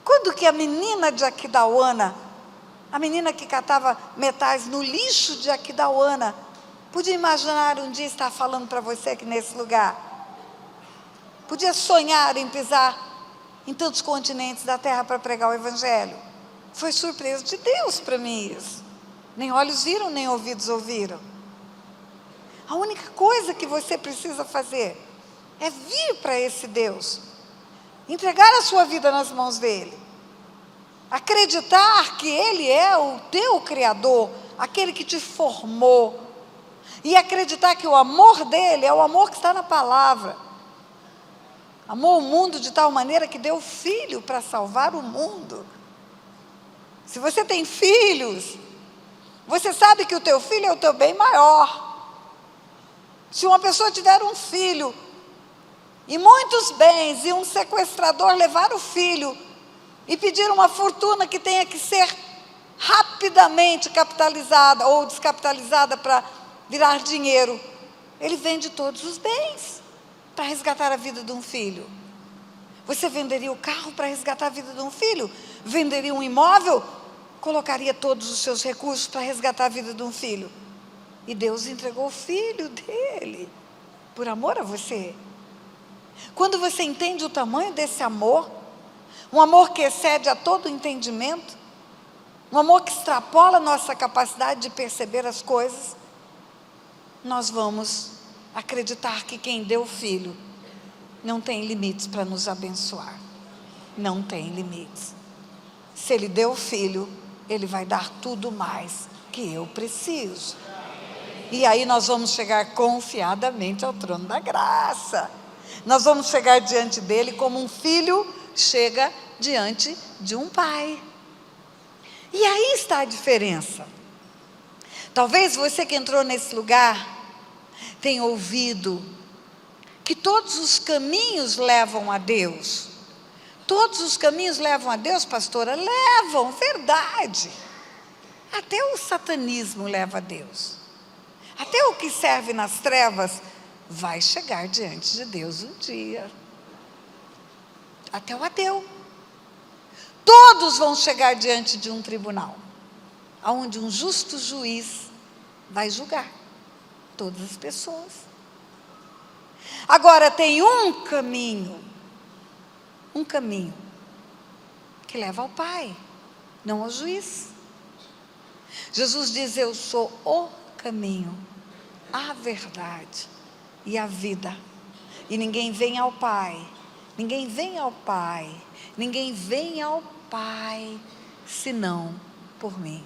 Quando que a menina de Aquidauana, a menina que catava metais no lixo de Aquidauana, podia imaginar um dia estar falando para você aqui nesse lugar? Podia sonhar em pisar em tantos continentes da terra para pregar o Evangelho? Foi surpresa de Deus para mim isso. Nem olhos viram, nem ouvidos ouviram. A única coisa que você precisa fazer é vir para esse Deus, entregar a sua vida nas mãos dEle, acreditar que Ele é o teu Criador, aquele que te formou, e acreditar que o amor dEle é o amor que está na palavra. Amou o mundo de tal maneira que deu o Filho para salvar o mundo. Se você tem filhos, você sabe que o teu filho é o teu bem maior. Se uma pessoa tiver um filho e muitos bens, e um sequestrador levar o filho e pedir uma fortuna que tenha que ser rapidamente capitalizada ou descapitalizada para virar dinheiro, ele vende todos os bens para resgatar a vida de um filho. Você venderia o carro para resgatar a vida de um filho? Venderia um imóvel? Colocaria todos os seus recursos para resgatar a vida de um filho? E Deus entregou o filho dele por amor a você. Quando você entende o tamanho desse amor, um amor que excede a todo entendimento, um amor que extrapola a nossa capacidade de perceber as coisas, nós vamos acreditar que quem deu o filho não tem limites para nos abençoar. Não tem limites. Se Ele deu o filho, Ele vai dar tudo mais que eu preciso. E aí nós vamos chegar confiadamente ao trono da graça. Nós vamos chegar diante dEle como um filho chega diante de um pai. E aí está a diferença. Talvez você que entrou nesse lugar tenha ouvido que todos os caminhos levam a Deus. Todos os caminhos levam a Deus, pastora? Levam, verdade. Até o satanismo leva a Deus. Até o que serve nas trevas vai chegar diante de Deus um dia. Até o ateu. Todos vão chegar diante de um tribunal, onde um justo juiz vai julgar todas as pessoas. Agora tem um caminho que leva ao Pai, não ao juiz. Jesus diz: eu sou o caminho, a verdade e a vida. E ninguém vem ao Pai, ninguém vem ao Pai senão por mim.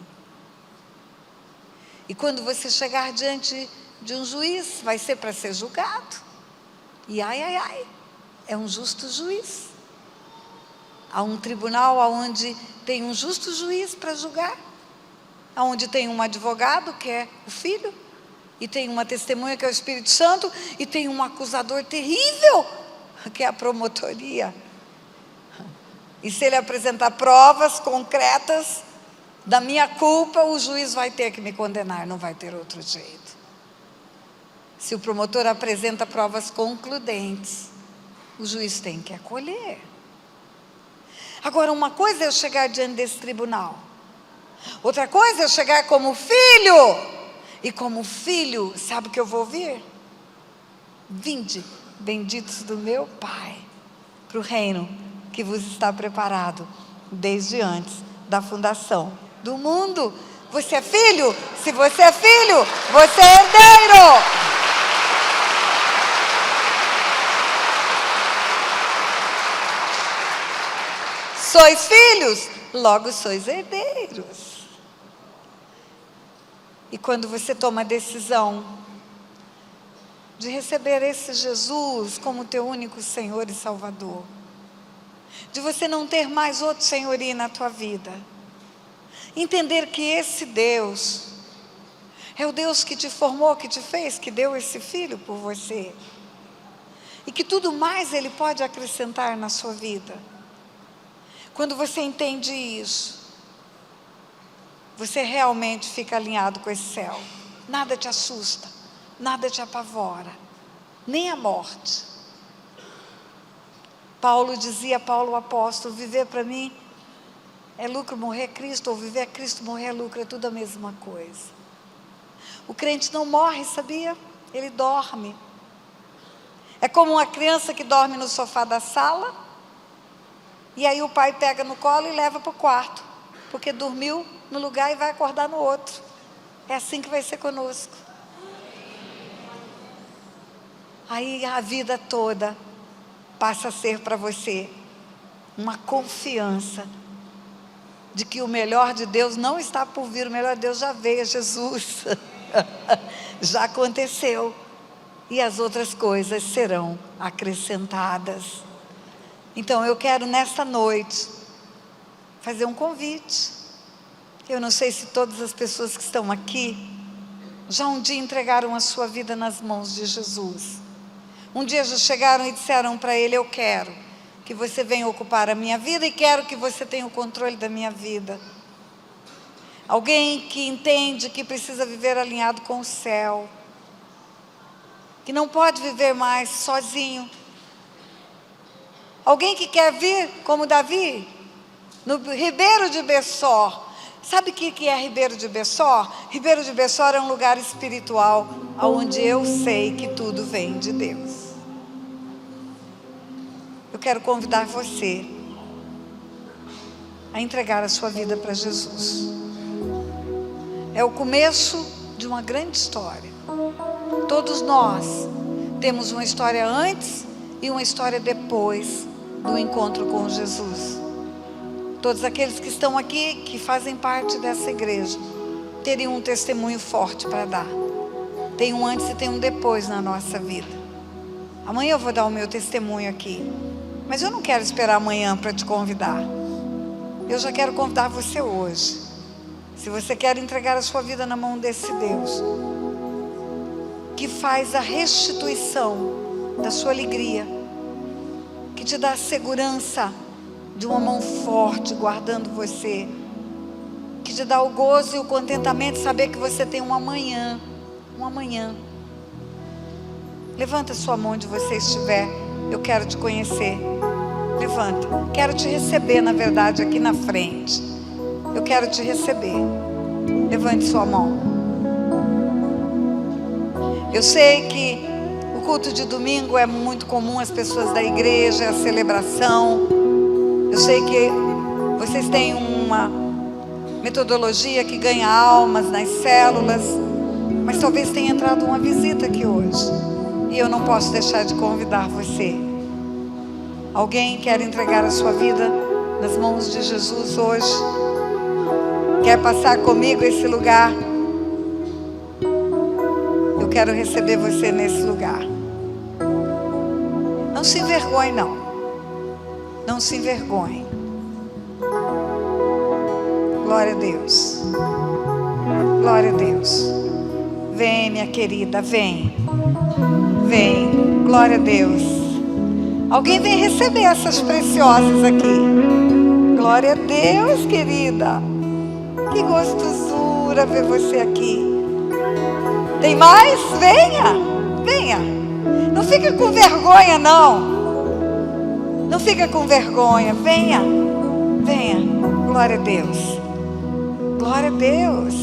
E quando você chegar diante de um juiz, vai ser para ser julgado. E é um justo juiz. Há um tribunal onde tem um justo juiz para julgar, onde tem um advogado que é o Filho, e tem uma testemunha que é o Espírito Santo, e tem um acusador terrível que é a promotoria. E se ele apresentar provas concretas da minha culpa, o juiz vai ter que me condenar, não vai ter outro jeito. Se o promotor apresenta provas concludentes, o juiz tem que acolher. Agora, uma coisa é eu chegar diante desse tribunal, outra coisa é eu chegar como filho. E como filho, sabe o que eu vou ouvir? Vinde, benditos do meu Pai, para o reino que vos está preparado desde antes da fundação do mundo. Você é filho? Se você é filho, você é herdeiro. Sois filhos, logo sois herdeiros. E quando você toma a decisão de receber esse Jesus como teu único Senhor e Salvador, de você não ter mais outro senhorio na tua vida, entender que esse Deus é o Deus que te formou, que te fez, que deu esse Filho por você, e que tudo mais Ele pode acrescentar na sua vida. Quando você entende isso, você realmente fica alinhado com esse céu. Nada te assusta, nada te apavora, nem a morte. Paulo dizia, Paulo o apóstolo: viver para mim é lucro, morrer é Cristo, ou viver é Cristo, morrer é lucro, é tudo a mesma coisa. O crente não morre, sabia? Ele dorme. É como uma criança que dorme no sofá da sala, e aí o pai pega no colo e leva para o quarto, porque dormiu no lugar e vai acordar no outro. É assim que vai ser conosco. Aí a vida toda passa a ser para você uma confiança de que o melhor de Deus não está por vir, o melhor de Deus já veio, Jesus. Já aconteceu. E as outras coisas serão acrescentadas. Então eu quero nesta noite fazer um convite. Eu não sei se todas as pessoas que estão aqui já um dia entregaram a sua vida nas mãos de Jesus. Um dia já chegaram e disseram para Ele: eu quero que você venha ocupar a minha vida e quero que você tenha o controle da minha vida. Alguém que entende que precisa viver alinhado com o céu, que não pode viver mais sozinho. Alguém que quer vir como Davi, no Ribeiro de Bessor. Sabe o que é Ribeiro de Bessor? Ribeiro de Bessor é um lugar espiritual, onde eu sei que tudo vem de Deus. Eu quero convidar você a entregar a sua vida para Jesus. É o começo de uma grande história. Todos nós temos uma história antes e uma história depois do encontro com Jesus. Todos aqueles que estão aqui, que fazem parte dessa igreja, teriam um testemunho forte para dar. Tem um antes e tem um depois na nossa vida. Amanhã eu vou dar o meu testemunho aqui, mas eu não quero esperar amanhã para te convidar. Eu já quero convidar você hoje. Se você quer entregar a sua vida na mão desse Deus, que faz a restituição da sua alegria, que te dá a segurança de uma mão forte guardando você, que te dá o gozo e o contentamento de saber que você tem um amanhã. Levanta sua mão onde você estiver. Eu quero te conhecer. Levanta. Quero te receber, na verdade, aqui na frente. Eu quero te receber. Levante sua mão. Eu sei que o culto de domingo é muito comum as pessoas da igreja, é a celebração. Eu sei que vocês têm uma metodologia que ganha almas nas células, mas talvez tenha entrado uma visita aqui hoje, e eu não posso deixar de convidar você. Alguém quer entregar a sua vida nas mãos de Jesus hoje? Quer passar comigo esse lugar? Eu quero receber você nesse lugar. Não se envergonhe, não. Não se envergonhe. Glória a Deus. Glória a Deus. Vem, minha querida, vem. Vem. Glória a Deus. Alguém vem receber essas preciosas aqui. Glória a Deus, querida. Que gostosura ver você aqui. Tem mais? Venha. Venha. Não fica com vergonha, não. Não fica com vergonha. Venha. Venha. Glória a Deus. Glória a Deus.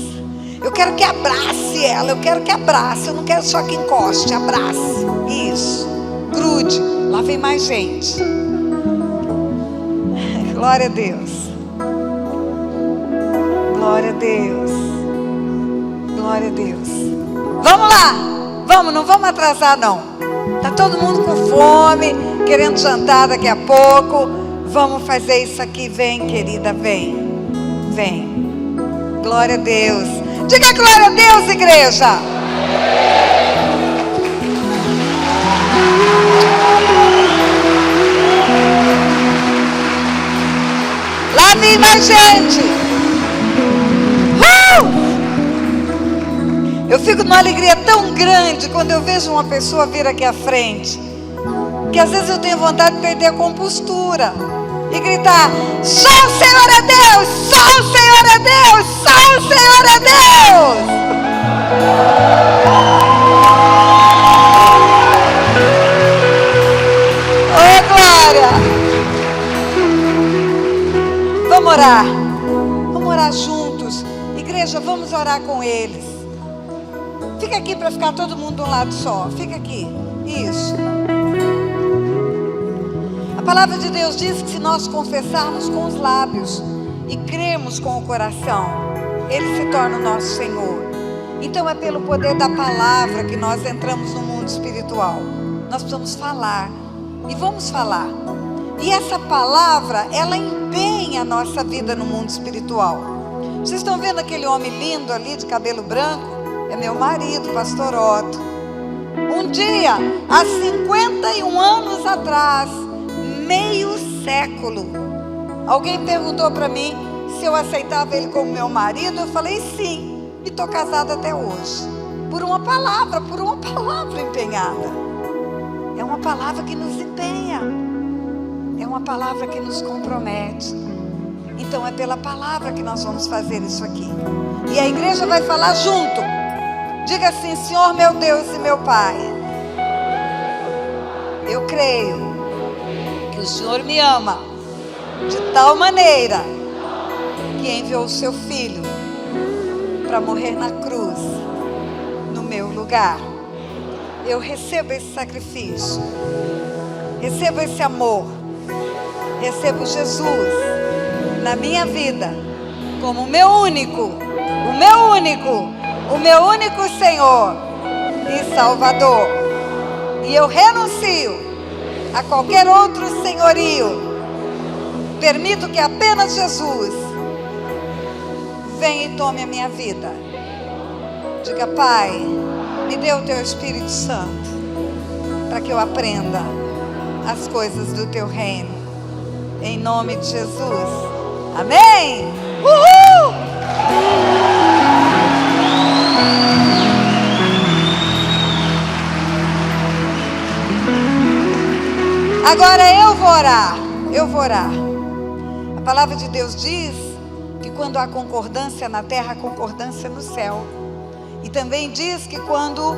Eu quero que abrace ela. Eu quero que abrace. Eu não quero só que encoste. Abrace. Isso. Grude. Lá vem mais gente. Glória a Deus. Glória a Deus. Glória a Deus. Vamos lá. Vamos, não vamos atrasar, não. Tá todo mundo com fome, querendo jantar daqui a pouco. Vamos fazer isso aqui. Vem, querida, vem. Vem. Glória a Deus. Diga glória a Deus, igreja. Lá vem mais gente. Eu fico numa alegria tão grande quando eu vejo uma pessoa vir aqui à frente, que às vezes eu tenho vontade de perder a compostura e gritar: só o Senhor é Deus, só o Senhor é Deus, só o Senhor é Deus. Oh, glória. Vamos orar. Vamos orar juntos. Igreja, vamos orar com eles. Fica aqui para ficar todo mundo de um lado só. Fica aqui. Isso. A palavra de Deus diz que se nós confessarmos com os lábios e crermos com o coração, Ele se torna o nosso Senhor. Então é pelo poder da palavra que nós entramos no mundo espiritual. Nós precisamos falar. E vamos falar. E essa palavra, ela empenha a nossa vida no mundo espiritual. Vocês estão vendo aquele homem lindo ali de cabelo branco? É meu marido, pastor Otto. Um dia, há 51 anos atrás, meio século, alguém perguntou para mim se eu aceitava ele como meu marido. Eu falei sim, e estou casada até hoje. Por uma palavra empenhada. É uma palavra que nos empenha. É uma palavra que nos compromete. Então é pela palavra que nós vamos fazer isso aqui. E a igreja vai falar junto. Diga assim: Senhor meu Deus e meu Pai, eu creio que o Senhor me ama de tal maneira que enviou o seu Filho para morrer na cruz no meu lugar. Eu recebo esse sacrifício, recebo esse amor, recebo Jesus na minha vida como o meu único Senhor e Salvador. E eu renuncio a qualquer outro senhorio. Permito que apenas Jesus venha e tome a minha vida. Diga: Pai, me dê o teu Espírito Santo para que eu aprenda as coisas do teu reino. Em nome de Jesus. Amém. Uhul! Agora eu vou orar. A palavra de Deus diz que quando há concordância na terra, há concordância no céu. E também diz que quando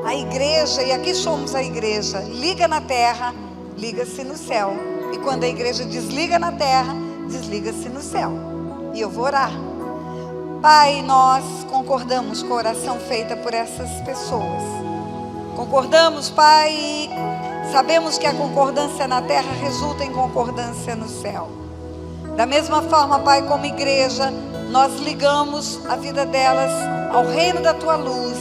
a igreja, e aqui somos a igreja, liga na terra, liga-se no céu. E quando a igreja desliga na terra, desliga-se no céu. E eu vou orar. Pai, nós concordamos com a oração feita por essas pessoas. Concordamos, Pai, e sabemos que a concordância na terra resulta em concordância no céu. Da mesma forma, Pai, como igreja, nós ligamos a vida delas ao reino da Tua luz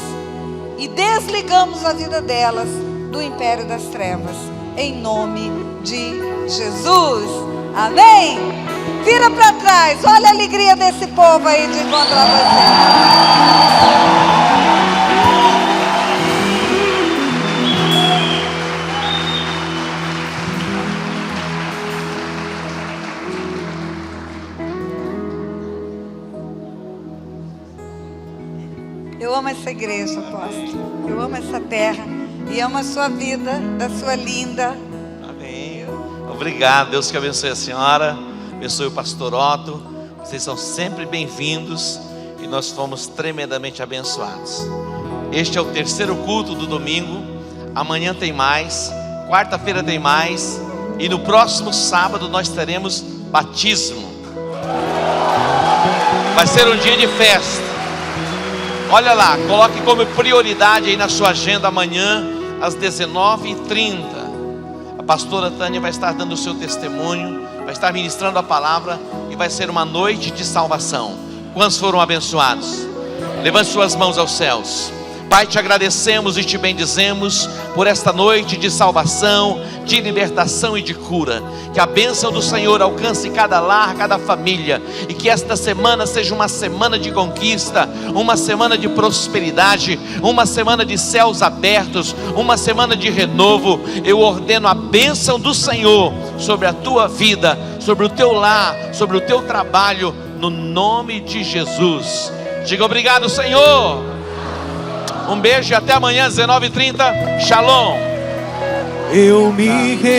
e desligamos a vida delas do império das trevas, em nome de Jesus. Amém? Vira para trás, olha a alegria desse povo aí de encontrar você. Eu amo essa igreja, apóstolo. Eu amo essa terra e amo a sua vida, da sua linda. Amém. Obrigado. Deus que abençoe a senhora, abençoe o pastor Otto. Vocês são sempre bem-vindos e nós fomos tremendamente abençoados. Este é o terceiro culto do domingo. Amanhã tem mais, quarta-feira tem mais e no próximo sábado nós teremos batismo. Vai ser um dia de festa. Olha lá, coloque como prioridade aí na sua agenda amanhã às 19h30. A pastora Tânia vai estar dando o seu testemunho, vai estar ministrando a palavra e vai ser uma noite de salvação. Quantos foram abençoados? Levante suas mãos aos céus. Pai, te agradecemos e te bendizemos por esta noite de salvação, de libertação e de cura. Que a bênção do Senhor alcance cada lar, cada família. E que esta semana seja uma semana de conquista, uma semana de prosperidade, uma semana de céus abertos, uma semana de renovo. Eu ordeno a bênção do Senhor sobre a tua vida, sobre o teu lar, sobre o teu trabalho, no nome de Jesus. Diga obrigado, Senhor. Um beijo e até amanhã às 19h30. Shalom. Eu me